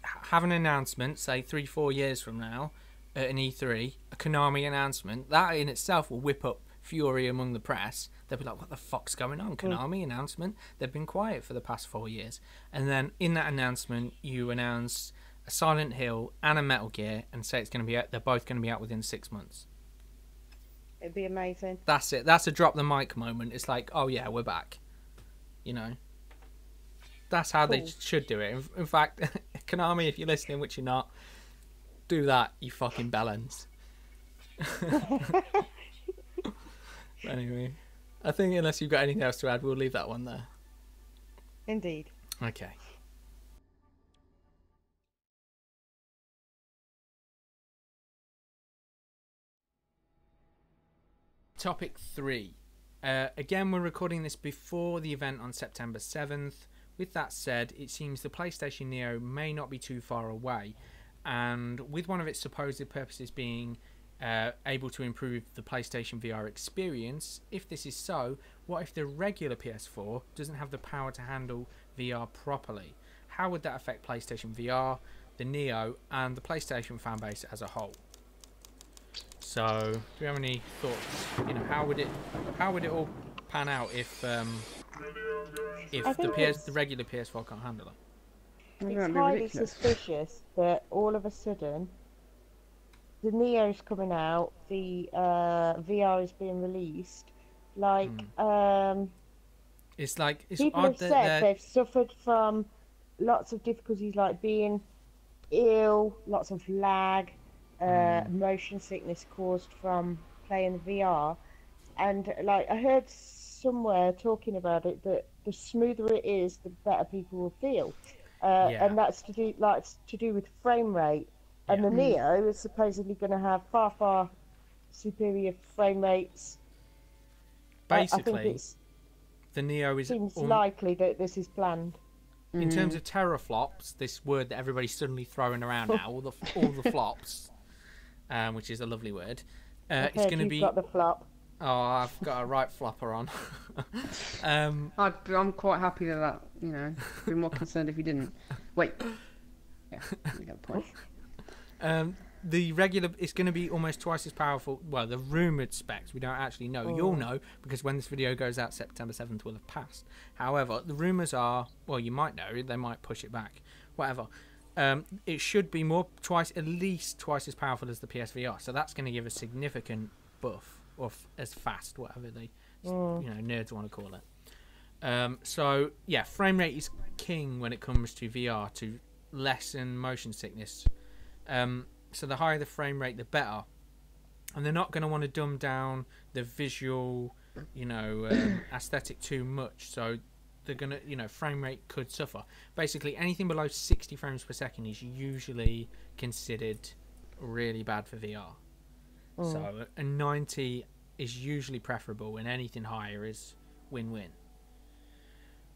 Have an announcement, say 3-4 years from now, at an E3, a Konami announcement. That in itself will whip up fury among the press. They'll be like, what the fuck's going on? Konami announcement? They've been quiet for the past 4 years. And then in that announcement, you announce a Silent Hill and a Metal Gear and say they're both going to be out within 6 months. It'd be amazing. That's it. That's a drop the mic moment. It's like, oh yeah, we're back. You know? That's how they should do it. In fact, Konami, if you're listening, which you're not, do that, you fucking bellends. Anyway, I think unless you've got anything else to add, we'll leave that one there. Indeed. Okay. Topic 3. Again, we're recording this before the event on September 7th. With that said, it seems the PlayStation Neo may not be too far away, and with one of its supposed purposes being able to improve the PlayStation VR experience, if this is so, what if the regular PS4 doesn't have the power to handle VR properly? How would that affect PlayStation VR, the Neo, and the PlayStation fanbase as a whole? So, do you have any thoughts? You know, how would it all pan out if the regular PS4 can't handle it? It's highly suspicious that all of a sudden the Neo's coming out, the VR is being released. It's like it's people odd have said they've suffered from lots of difficulties, like being ill, lots of lag, motion sickness caused from playing the VR. And like I heard somewhere talking about it that the smoother it is, the better people will feel. Yeah, And that's to do with frame rate. And yeah. the Neo is supposedly going to have far superior frame rates. I think Basically, it the Neo is seems likely that this is planned. in terms of teraflops, this word that everybody's suddenly throwing around now, all the flops, which is a lovely word. It's going to be. Got the flop. Oh, I've got a right flopper on. I'm quite happy that you know. Be more concerned if you didn't. Wait. Yeah, you got the point. The regular is going to be almost twice as powerful. Well, the rumoured specs we don't actually know. You'll know because when this video goes out, September 7th will have passed. However, the rumours are, well, you might know, they might push it back. Whatever. It should be at least twice as powerful as the PSVR. So that's going to give a significant buff, or as fast, whatever they, nerds want to call it. So yeah, frame rate is king when it comes to VR to lessen motion sickness. So the higher the frame rate, the better. And they're not going to want to dumb down the visual, aesthetic too much. So they're going to, frame rate could suffer. Basically, anything below 60 frames per second is usually considered really bad for VR. So a 90 is usually preferable, and anything higher is win-win.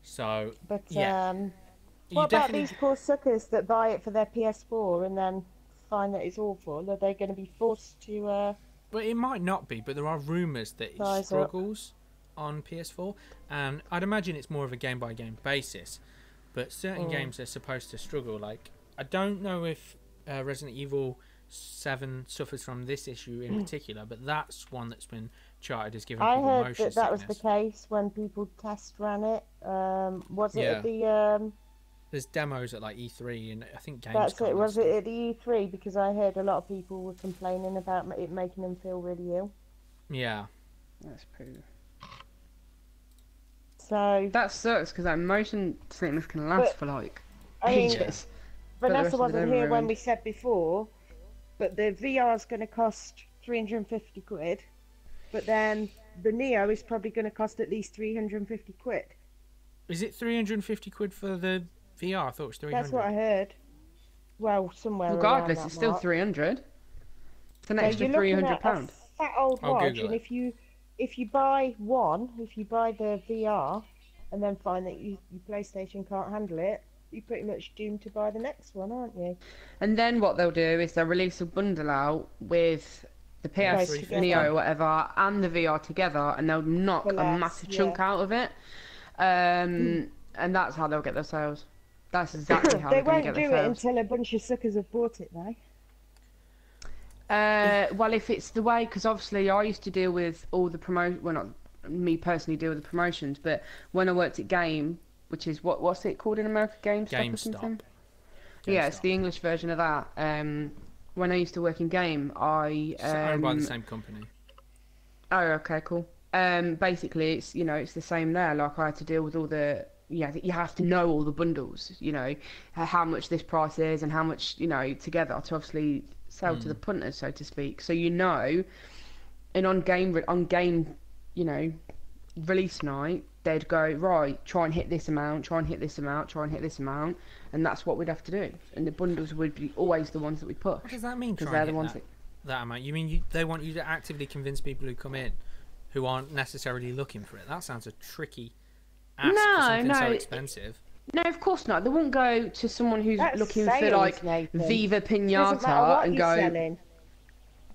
So, but yeah. What about these poor suckers that buy it for their PS4 and then find that it's awful? Are they going to be forced to? Well, it might not be, but there are rumours that it struggles on PS4, and I'd imagine it's more of a game-by-game basis. But certain games are supposed to struggle. Like, I don't know if Resident Evil 7 suffers from this issue in particular, but that's one that's been charted as giving people motion sickness. I heard that was the case when people test ran it. Was it at the? There's demos at like E3 and I think Gamescom. That's it. Was it at the E3? Because I heard a lot of people were complaining about it making them feel really ill. Yeah. That's pretty. So that sucks because that motion sickness can last for like ages. Vanessa wasn't here when we said before, but the VR is going to cost 350 quid, but then the Neo is probably going to cost at least 350 quid. Is it 350 quid for the VR? I thought it was 300. That's what I heard. Well, somewhere. Regardless, it's still 300. It's an extra £300. Fat old watch, and if you buy the VR, and then find that your PlayStation can't handle it, you're pretty much doomed to buy the next one, aren't you? And then what they'll do is they'll release a bundle out with the PS Neo or whatever and the VR together, and they'll knock a massive chunk out of it. And that's how they'll get their sales. That's exactly how they're going to get their sales. They won't do it until a bunch of suckers have bought it, though. Well, if it's the way, because obviously I used to deal with all the well, not me personally deal with the promotions, but when I worked at Game, which is what's it called in America, GameStop or something? Yeah, it's the English version of that. When I used to work in Game, it's owned by the same company. Oh, okay, cool. Basically, it's it's the same there. Like I had to deal with all the you have to know all the bundles. How much this price is and how much together to obviously sell to the punters, so to speak. So and on game release night, they'd go right, try and hit this amount, try and hit this amount, try and hit this amount, and that's what we'd have to do. And the bundles would be always the ones that we push. What does that mean? Because they're the ones that amount. You mean they want you to actively convince people who come in who aren't necessarily looking for it? That sounds a tricky ask for something so expensive. No, of course not. They wouldn't go to someone who's looking for like Nathan. Viva Pinata and go. Selling.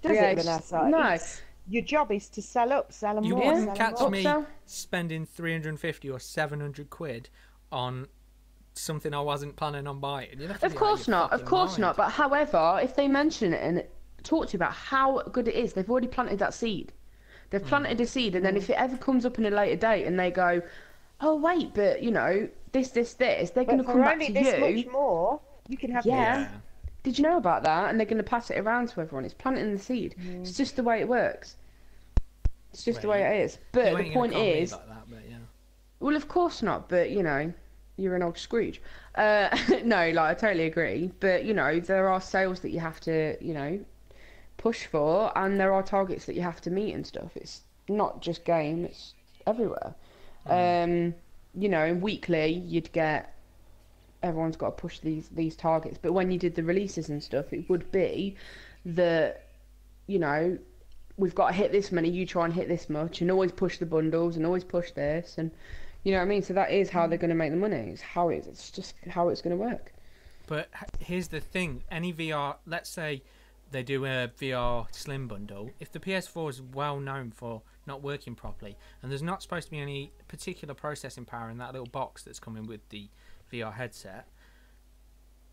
Does it, Vanessa? No. Your job is to sell them you more. You wouldn't catch me spending 350 or 700 quid on something I wasn't planning on buying. Of course not. But however, if they mention it and talk to you about how good it is, they've already planted that seed. They've planted a seed, and then if it ever comes up in a later date and they go, oh wait, but this, they're going to come back to you. This much more, you can have yeah. Did you know about that? And they're going to pass it around to everyone. It's planting the seed. It's just the way it works. It's just the way it is. But the point is, like that, but yeah. well, of course not. But You're an old Scrooge. No, like I totally agree. But you know, there are sales that you have to, you know, push for, and there are targets that you have to meet and stuff. It's not just game; it's everywhere. You know, weekly you'd get everyone's got to push these targets. But when you did the releases and stuff, it would be that, you know, we've got to hit this many, you try and hit this much, and always push the bundles and always push this, and you know what I mean. So that is how they're going to make the money. It's just how it's going to work. But here's the thing: any VR, let's say they do a VR Slim bundle. If the PS4 is well known for not working properly, and there's not supposed to be any particular processing power in that little box that's coming with the VR headset,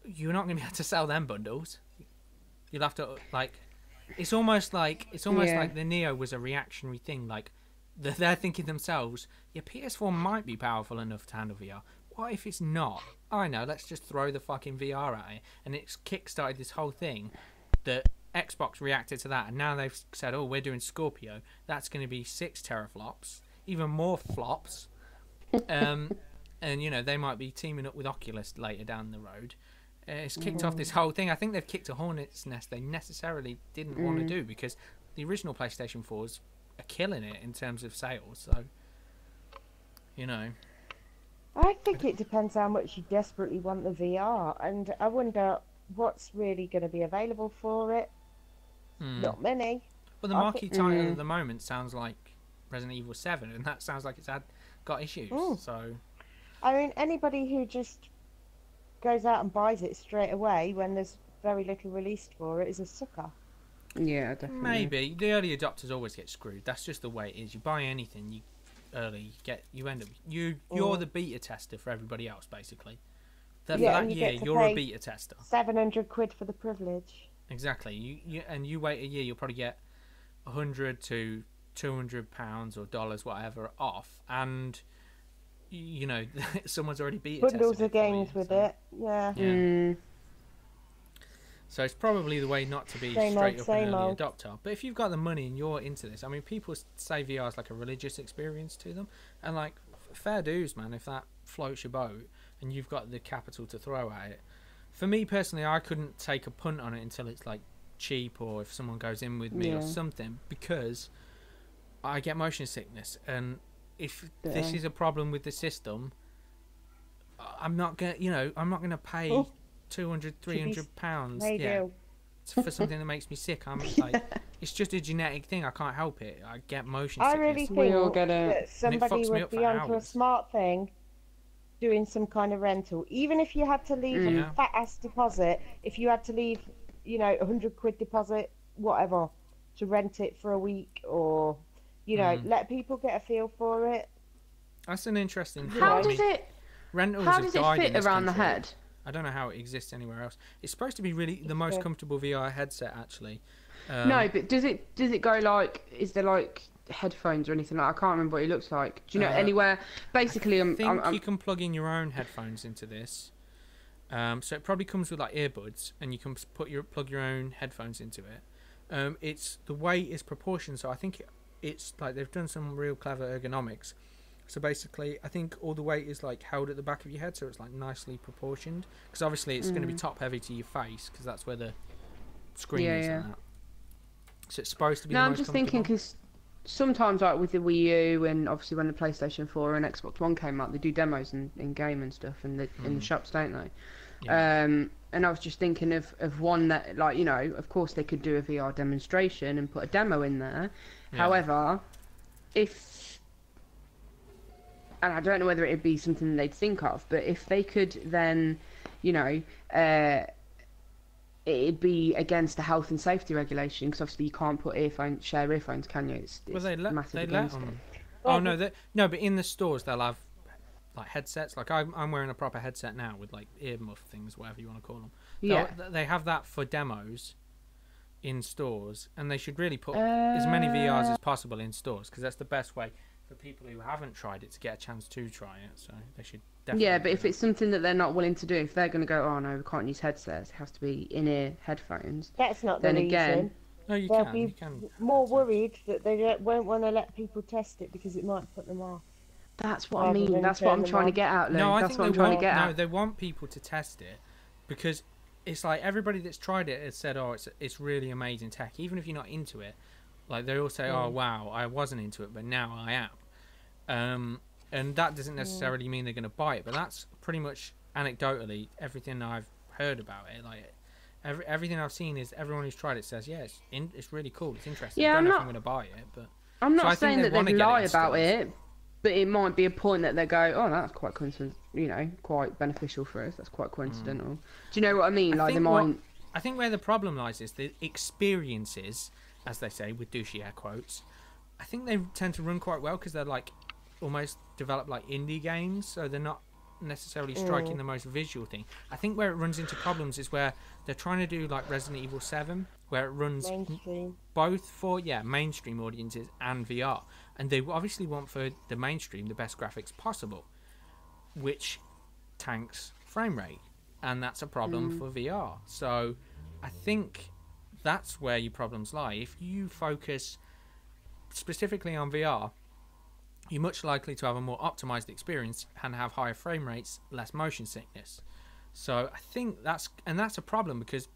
you're not going to be able to sell them bundles. You'll have to, like, it's almost like the Neo was a reactionary thing. Like, they're thinking themselves, your PS4 might be powerful enough to handle VR. What if it's not? I know, let's just throw the fucking VR at it. And it's kickstarted this whole thing that Xbox reacted to that, and now they've said, oh, we're doing Scorpio. That's going to be 6 teraflops, even more flops. And, you know, they might be teaming up with Oculus later down the road. It's kicked off this whole thing. I think they've kicked a hornet's nest they necessarily didn't want to do, because the original PlayStation 4s are killing it in terms of sales. So, you know. I think it depends how much you desperately want the VR, and I wonder what's really going to be available for it. Not many. Well, the marquee title at the moment sounds like Resident Evil 7, and that sounds like it's got issues. So, I mean, anybody who just goes out and buys it straight away when there's very little released for it is a sucker. Yeah, definitely. Maybe the early adopters always get screwed. That's just the way it is. You buy anything you end up you're the beta tester for everybody else, basically. For that year, you're a beta tester. 700 quid for the privilege. Exactly. You wait a year, you'll probably get £100 to £200 or dollars, whatever, off, and you know someone's already beta tested bundles of games with it. Yeah. So it's probably the way not to be straight up an early adopter. But if you've got the money and you're into this, I mean, people say VR is like a religious experience to them, and like, fair dues, man. If that floats your boat and you've got the capital to throw at it. For me personally, I couldn't take a punt on it until it's like cheap, or if someone goes in with me or something, because I get motion sickness, and if this is a problem with the system, I'm not gonna pay £200-300 for something that makes me sick. I'm like, it's just a genetic thing. I can't help it. I get motion sickness. I really think that somebody would be onto a smart thing, doing some kind of rental, even if you had to leave a fat ass deposit. If you had to leave, you know, £100 deposit, whatever, to rent it for a week, or you know, let people get a feel for it. That's an interesting thing. How does it fit around the head? I don't know how it exists anywhere else. It's supposed to be really the most comfortable VR headset, actually. No, but does it go like? Is there like headphones or anything like? I can't remember what it looks like. Do you know anywhere? Basically, I think you can plug in your own headphones into this. So it probably comes with like earbuds, and you can plug your own headphones into it. It's the weight is proportioned, so I think it's like they've done some real clever ergonomics. So basically, I think all the weight is like held at the back of your head, so it's like nicely proportioned. Because obviously, it's going to be top heavy to your face, because that's where the screen is. And that. So it's supposed to be. I'm just thinking, because sometimes, like with the Wii U, and obviously when the PlayStation 4 and Xbox One came out, they do demos in game and stuff in the shops, don't they? Yeah. And I was just thinking of one that, like, you know, of course they could do a VR demonstration and put a demo in there. Yeah. However, and I don't know whether it'd be something they'd think of, but if they could then, you know, it'd be against the health and safety regulation, because obviously you can't share earphones, can you? It's they let against them. Oh no, no, but in the stores they'll have like headsets. Like I'm wearing a proper headset now with like earmuff things, whatever you want to call them. They have that for demos in stores, and they should really put as many VRs as possible in stores, because that's the best way for people who haven't tried it to get a chance to try it. So they should definitely. Yeah, but if it's something that they're not willing to do, if they're going to go, oh no, we can't use headsets, it has to be in-ear headphones. That's not the reason. Again, no, you can. More worried that they won't want to let people test it because it might put them off. That's what I Rather mean. than That's what turn I'm them trying to on. get at, Lou. No, I That's think what they I'm trying want. to get No, at. they want people to test it because it's like everybody that's tried it has said, "Oh, it's really amazing tech." Even if you're not into it, like they all say, "Oh, wow, I wasn't into it, but now I am." And that doesn't necessarily mean they're going to buy it, but that's pretty much anecdotally everything I've heard about it. Like everything I've seen is everyone who's tried it says, "Yeah, it's really cool. It's interesting." Yeah, I don't I'm know if not. I'm going to buy it, but I'm so I not think saying that wanna they'd get lie in about stores. it, but it might be a point that they go, "Oh, that's quite coincident. You know, quite beneficial for us. That's quite coincidental." Do you know what I mean? Like they might. I think where the problem lies is the experiences, as they say with douchey air quotes. I think they tend to run quite well because they're like almost developed like indie games, so they're not necessarily striking the most visual thing. I think where it runs into problems is where they're trying to do like Resident Evil 7, where it runs Mainstream. both for mainstream audiences and VR, and they obviously want for the mainstream the best graphics possible, which tanks frame rate, and that's a problem for VR. So I think that's where your problems lie. If you focus specifically on VR, you're much likely to have a more optimized experience and have higher frame rates, less motion sickness. So I think that's a problem because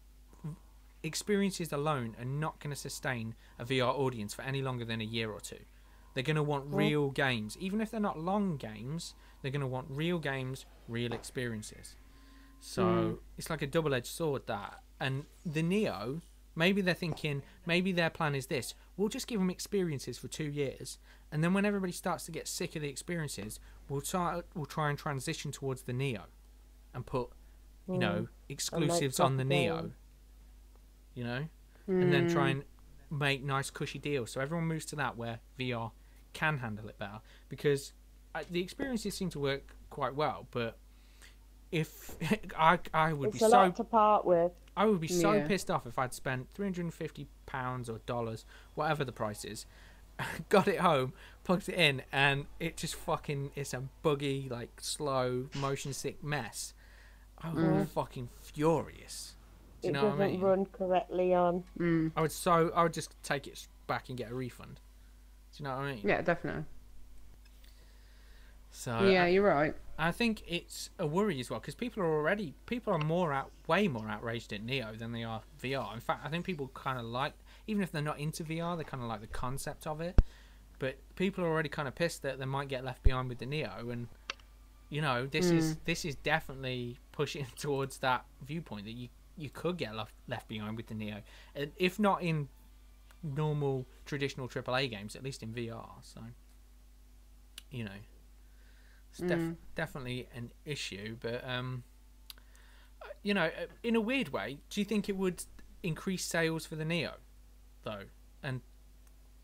experiences alone are not going to sustain a VR audience for any longer than a year or two. They're going to want real games. Even if they're not long games, they're going to want real games, real experiences. So it's like a double-edged sword, that. And the Neo, maybe they're thinking, maybe their plan is this: we'll just give them experiences for 2 years, and then when everybody starts to get sick of the experiences, we'll try and transition towards the Neo and put, exclusives on the Neo, and then try and make nice cushy deals so everyone moves to that where VR can handle it better, because the experiences seem to work quite well. But if I would It's be a so lot to part with. I would be so pissed off if I'd spent £350 or dollars, whatever the price is, got it home, plugged it in, and it just it's a buggy, like slow, motion sick mess. I would be fucking furious. Do you know what I mean? It doesn't run correctly on. I would just take it back and get a refund. Do you know what I mean? Yeah, definitely. So yeah, you're right. I think it's a worry as well because people are way more outraged at Neo than they are VR. In fact, I think people kind of like, even if they're not into VR, they kind of like the concept of it. But people are already kind of pissed that they might get left behind with the Neo, and this is definitely pushing towards that viewpoint that you could get left behind with the Neo, if not in normal traditional AAA games, at least in VR. So it's definitely an issue. But in a weird way, do you think it would increase sales for the Neo though, and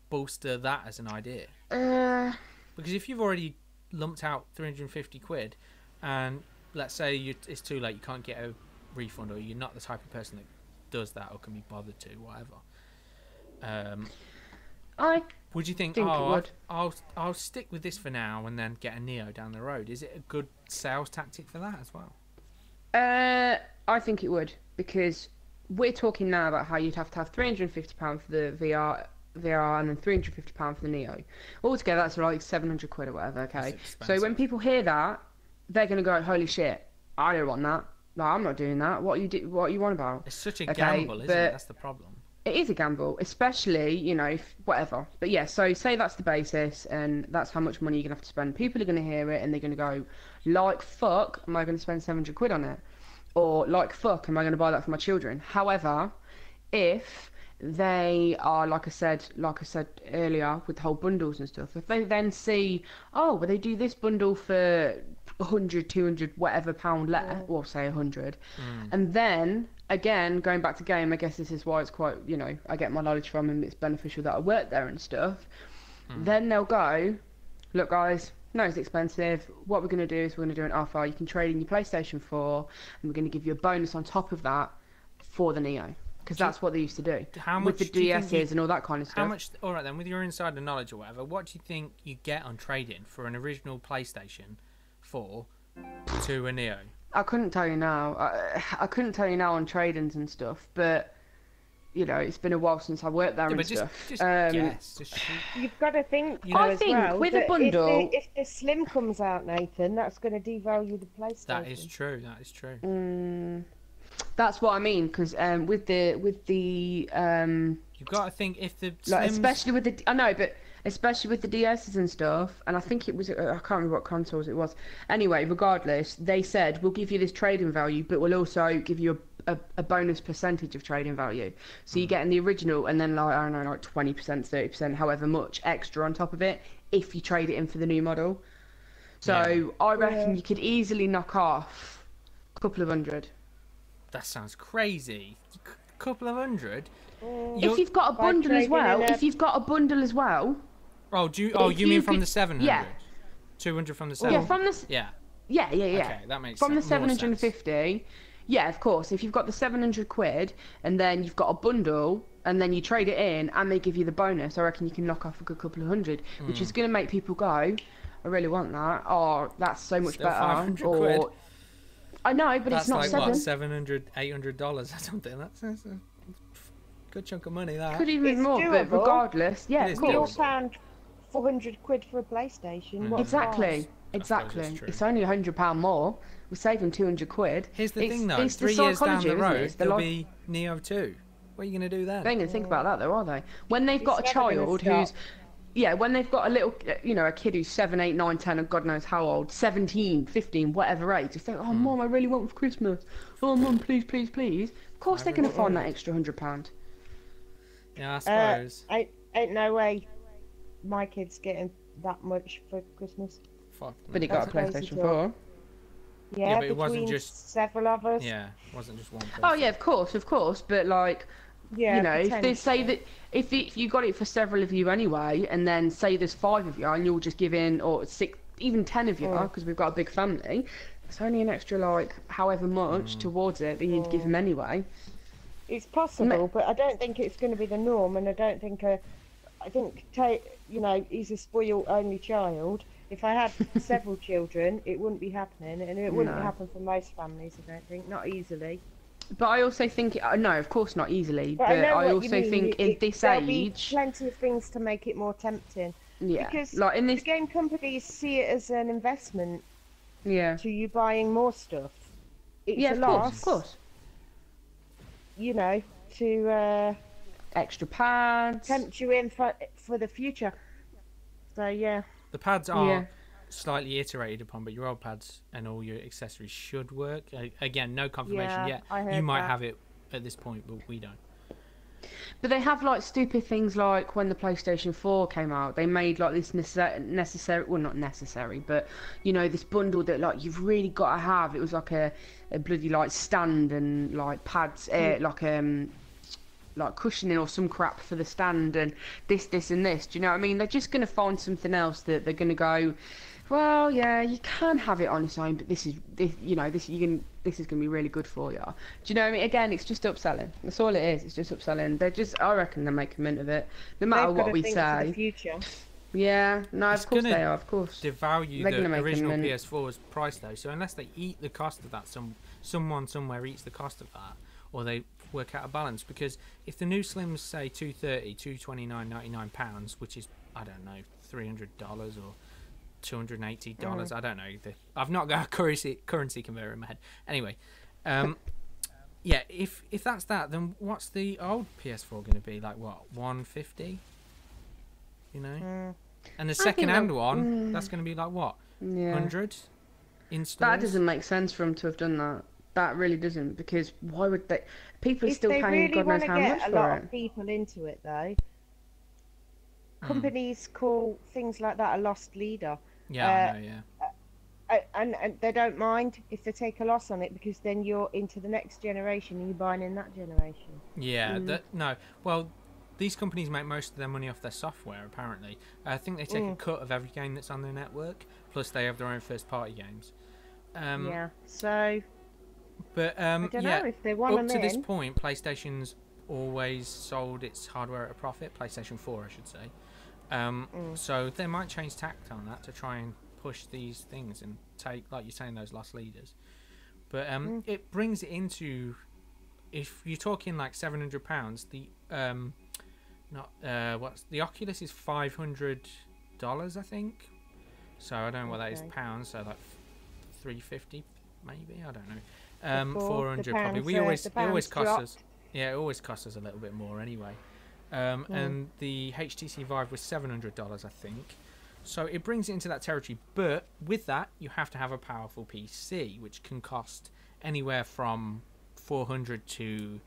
bolster that as an idea? Because if you've already lumped out £350 and let's say it's too late, you can't get a refund, or you're not the type of person that does that or can be bothered to, whatever, would you think, I'll stick with this for now and then get a Neo down the road? Is it a good sales tactic for that as well? I think it would, because we're talking now about how you'd have to have £350 for the VR and then £350 for the Neo. Altogether, that's like £700 or whatever. Okay, so when people hear that, they're gonna go, "Holy shit! I don't want that. No, I'm not doing that. What are you on about?" It's such a gamble, isn't it? That's the problem. It is a gamble, especially, whatever. But yeah, so say that's the basis and that's how much money you're going to have to spend. People are going to hear it and they're going to go, like, fuck, am I going to spend £700 on it? Or, like, fuck, am I going to buy that for my children? However, if they are, like I said earlier, with the whole bundles and stuff, if they then see, they do this bundle for 100, 200, whatever pound less, or say 100, and then again going back to game, I guess this is why it's quite, I get my knowledge from, and it's beneficial that I work there and stuff. Then they'll go, "Look guys, no, it's expensive. What we're going to do is we're going to do an offer. You can trade in your PlayStation 4 and we're going to give you a bonus on top of that for the Neo." Because that's what they used to do with the DSs and all that kind of stuff. How much? All right then, with your insider knowledge or whatever, what do you think you get on trade-in for an original PlayStation 4 to a Neo? I couldn't tell you now. I couldn't tell you now on trade-ins and stuff, but it's been a while since I worked there Yeah, and but stuff. just guess. Just shoot. You've got to think, You know, though, I as think well, with a that bundle- if the Slim comes out, Nathan, that's going to devalue the PlayStation. That is true. That is true. That's what I mean, because with the You've got to think if the like, Slims... especially with the, I know, but especially with the DSs and stuff, and I think it was, I can't remember what consoles it was. Anyway, regardless, they said we'll give you this trading value, but we'll also give you a bonus percentage of trading value. So you're getting the original, and then like, I don't know, like 20%, 30%, however much extra on top of it if you trade it in for the new model. So I reckon you could easily knock off a couple of hundred. That sounds crazy. Couple of hundred. If you've got a bundle as well, Oh, you if mean you from could- the 700? yeah. 200 from the yeah, 700. from the Yeah. yeah. Okay, that makes From the more sense. 750, yeah, of course. If you've got the 700 quid and then you've got a bundle and then you trade it in and they give you the bonus, I reckon you can knock off a good couple of hundred, which is going to make people go, I really want that. Or that's so much Still better. 500 or quid. I know, but That's it's not like seven. what, $700, $800 or something. That's a good chunk of money. That. Could even It's more, but doable. regardless, yeah, It is of We all course. found 400 quid for a PlayStation. What Exactly, cost? exactly. it's true. It's only £100 more. We're saving 200 quid. Here's the It's- thing, though. it's the 3 years down psychology, the isn't it? road, It's the there'll lo- be Neo 2. What are you going to do then? They ain't gonna think about that though, are they? When they've got a It's never gonna child stop. who's, yeah, when they've got a little, a kid who's 7, 8, 9, 10, and God knows how old, 17, 15, whatever age, if they're, oh, Mum, I really want for Christmas. Oh, Mum, please, please, please. Of course they're gonna find that extra £100. Yeah, I suppose. Ain't no way my kid's getting that much for Christmas. Fuck. But he no. got a That's crazy PlayStation talk. 4. Yeah, but it wasn't between just- several of us. Yeah, it wasn't just one person. Oh yeah, of course, but like, Yeah, if they say potentially. that if you got it for several of you anyway, and then say there's 5 of you and you'll just give in, or 6, even 10 of you, because we've got a big family, it's only an extra like however much towards it that you'd give them anyway. It's possible, but I don't think it's going to be the norm, and I don't think he's a spoiled only child. If I had several children, it wouldn't be happening, and it wouldn't No. happen for most families. I don't think, not easily. But I also think, no, of course not easily, but I know I what also you mean. think in this there'll be age, plenty of things to make it more tempting. yeah, Because like in the this, game companies see it as an investment yeah, to you buying more stuff. It's yeah, a of loss, course, to extra pads, tempt you in for the future. So yeah, The pads are Yeah. slightly iterated upon, but your old pads and all your accessories should work. Again, no confirmation Yeah, yet. I You heard might that. have it at this point, but we don't. but they have like stupid things like when the PlayStation 4 came out, they made like this necessary, well not necessary, but this bundle that like you've really got to have. It was like a bloody like stand and like pads, like cushioning or some crap for the stand and this and this. Do you know what I mean? They're just going to find something else that they're going to go, well, yeah, you can have it on its own, but this is going to be really good for you. Do you know what I mean? Again, it's just upselling. That's all it is. It's just upselling. I reckon they're making mint of it, no matter they've got what to we think for the say. future. Yeah, no, It's of course gonna they are. Of course. Devalue They're gonna the make a original mint. PS4's price though. So unless they eat the cost of that, someone somewhere eats the cost of that, or they work out a balance. Because if the new Slims say £229.99, which is, I don't know, $300 or $280, I don't know. I've not got a currency converter in my head. Anyway, yeah, if that's that, then what's the old PS4 going to be like? What, 150? And the second-hand one, that's going to be like what? Yeah. 100 installs. That doesn't make sense for them to have done that. That really doesn't, because why would they? People are If still they paying really God knows want to how much get a for lot it. of people into it, though, companies call things like that a lost leader. Yeah, I know, yeah. And they don't mind if they take a loss on it, because then you're into the next generation and you're buying in that generation. Yeah, no. Well, these companies make most of their money off their software, apparently. I think they take a cut of every game that's on their network, plus they have their own first-party games. Yeah, so But I don't yeah, know if they want up them to this in. point, PlayStation's always sold its hardware at a profit. PlayStation 4, I should say. So they might change tact on that to try and push these things and take, like you're saying, those lost leaders. But it brings it into if you're talking like £700, the the Oculus is $500, I think. So I don't know what that is pounds. So like 350 maybe. I don't know. 400 probably. It always costs us. Yeah, it always costs us a little bit more anyway. And the HTC Vive was $700, I think. So it brings it into that territory. But with that, you have to have a powerful PC, which can cost anywhere from $400 to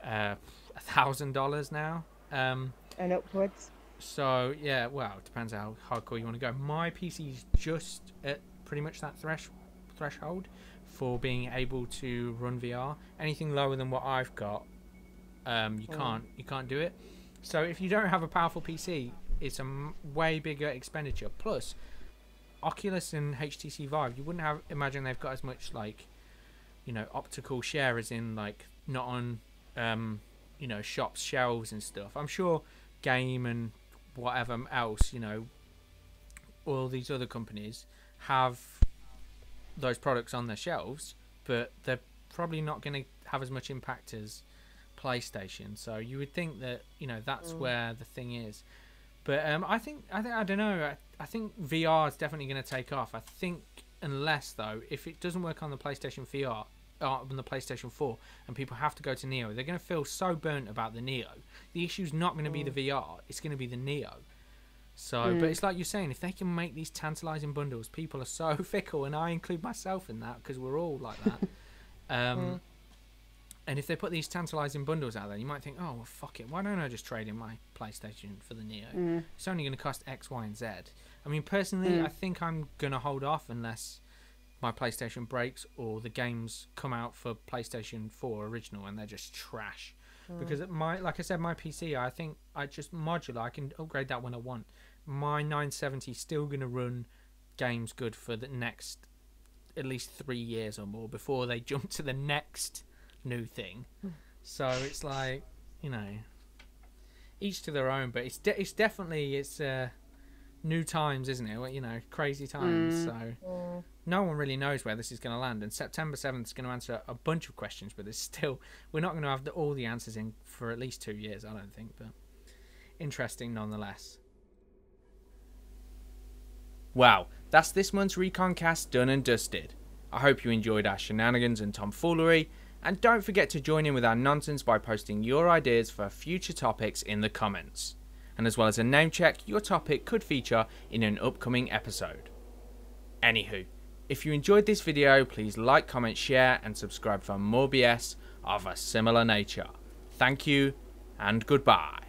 $1,000 now. And upwards. So yeah, well, it depends how hardcore you want to go. My PC is just at pretty much that threshold for being able to run VR. Anything lower than what I've got, you can't do it. So if you don't have a powerful PC, it's a way bigger expenditure. Plus, Oculus and HTC Vive, you wouldn't imagine they've got as much like, optical share as in like not on shops shelves and stuff. I'm sure Game and whatever else, all these other companies have those products on their shelves, but they're probably not going to have as much impact as PlayStation. So you would think that that's where the thing is. But I don't know. I think VR is definitely going to take off. I think unless though, if it doesn't work on the PlayStation VR, on the PlayStation 4, and people have to go to Neo, they're going to feel so burnt about the Neo. The issue's not going to be the VR, it's going to be the Neo. So, but it's like you're saying, if they can make these tantalizing bundles, people are so fickle, and I include myself in that because we're all like that. And if they put these tantalizing bundles out there, you might think, oh, well, fuck it, why don't I just trade in my PlayStation for the Neo? It's only going to cost X, Y, and Z. I mean, personally, I think I'm going to hold off unless my PlayStation breaks or the games come out for PlayStation 4 original and they're just trash. Because like I said, my PC, I think I just modular. I can upgrade that when I want. My 970 is still going to run games good for the next at least 3 years or more before they jump to the next new thing. So it's like, each to their own. But it's definitely new times, isn't it? Crazy times. So no one really knows where this is going to land. And September 7th is going to answer a bunch of questions, but we're not going to have all the answers in for at least 2 years, I don't think. But interesting nonetheless. Wow, that's this month's Recon Cast done and dusted. I hope you enjoyed our shenanigans and tomfoolery, and don't forget to join in with our nonsense by posting your ideas for future topics in the comments. And as well as a name check, your topic could feature in an upcoming episode. Anywho, if you enjoyed this video, please like, comment, share, and subscribe for more BS of a similar nature. Thank you, and goodbye.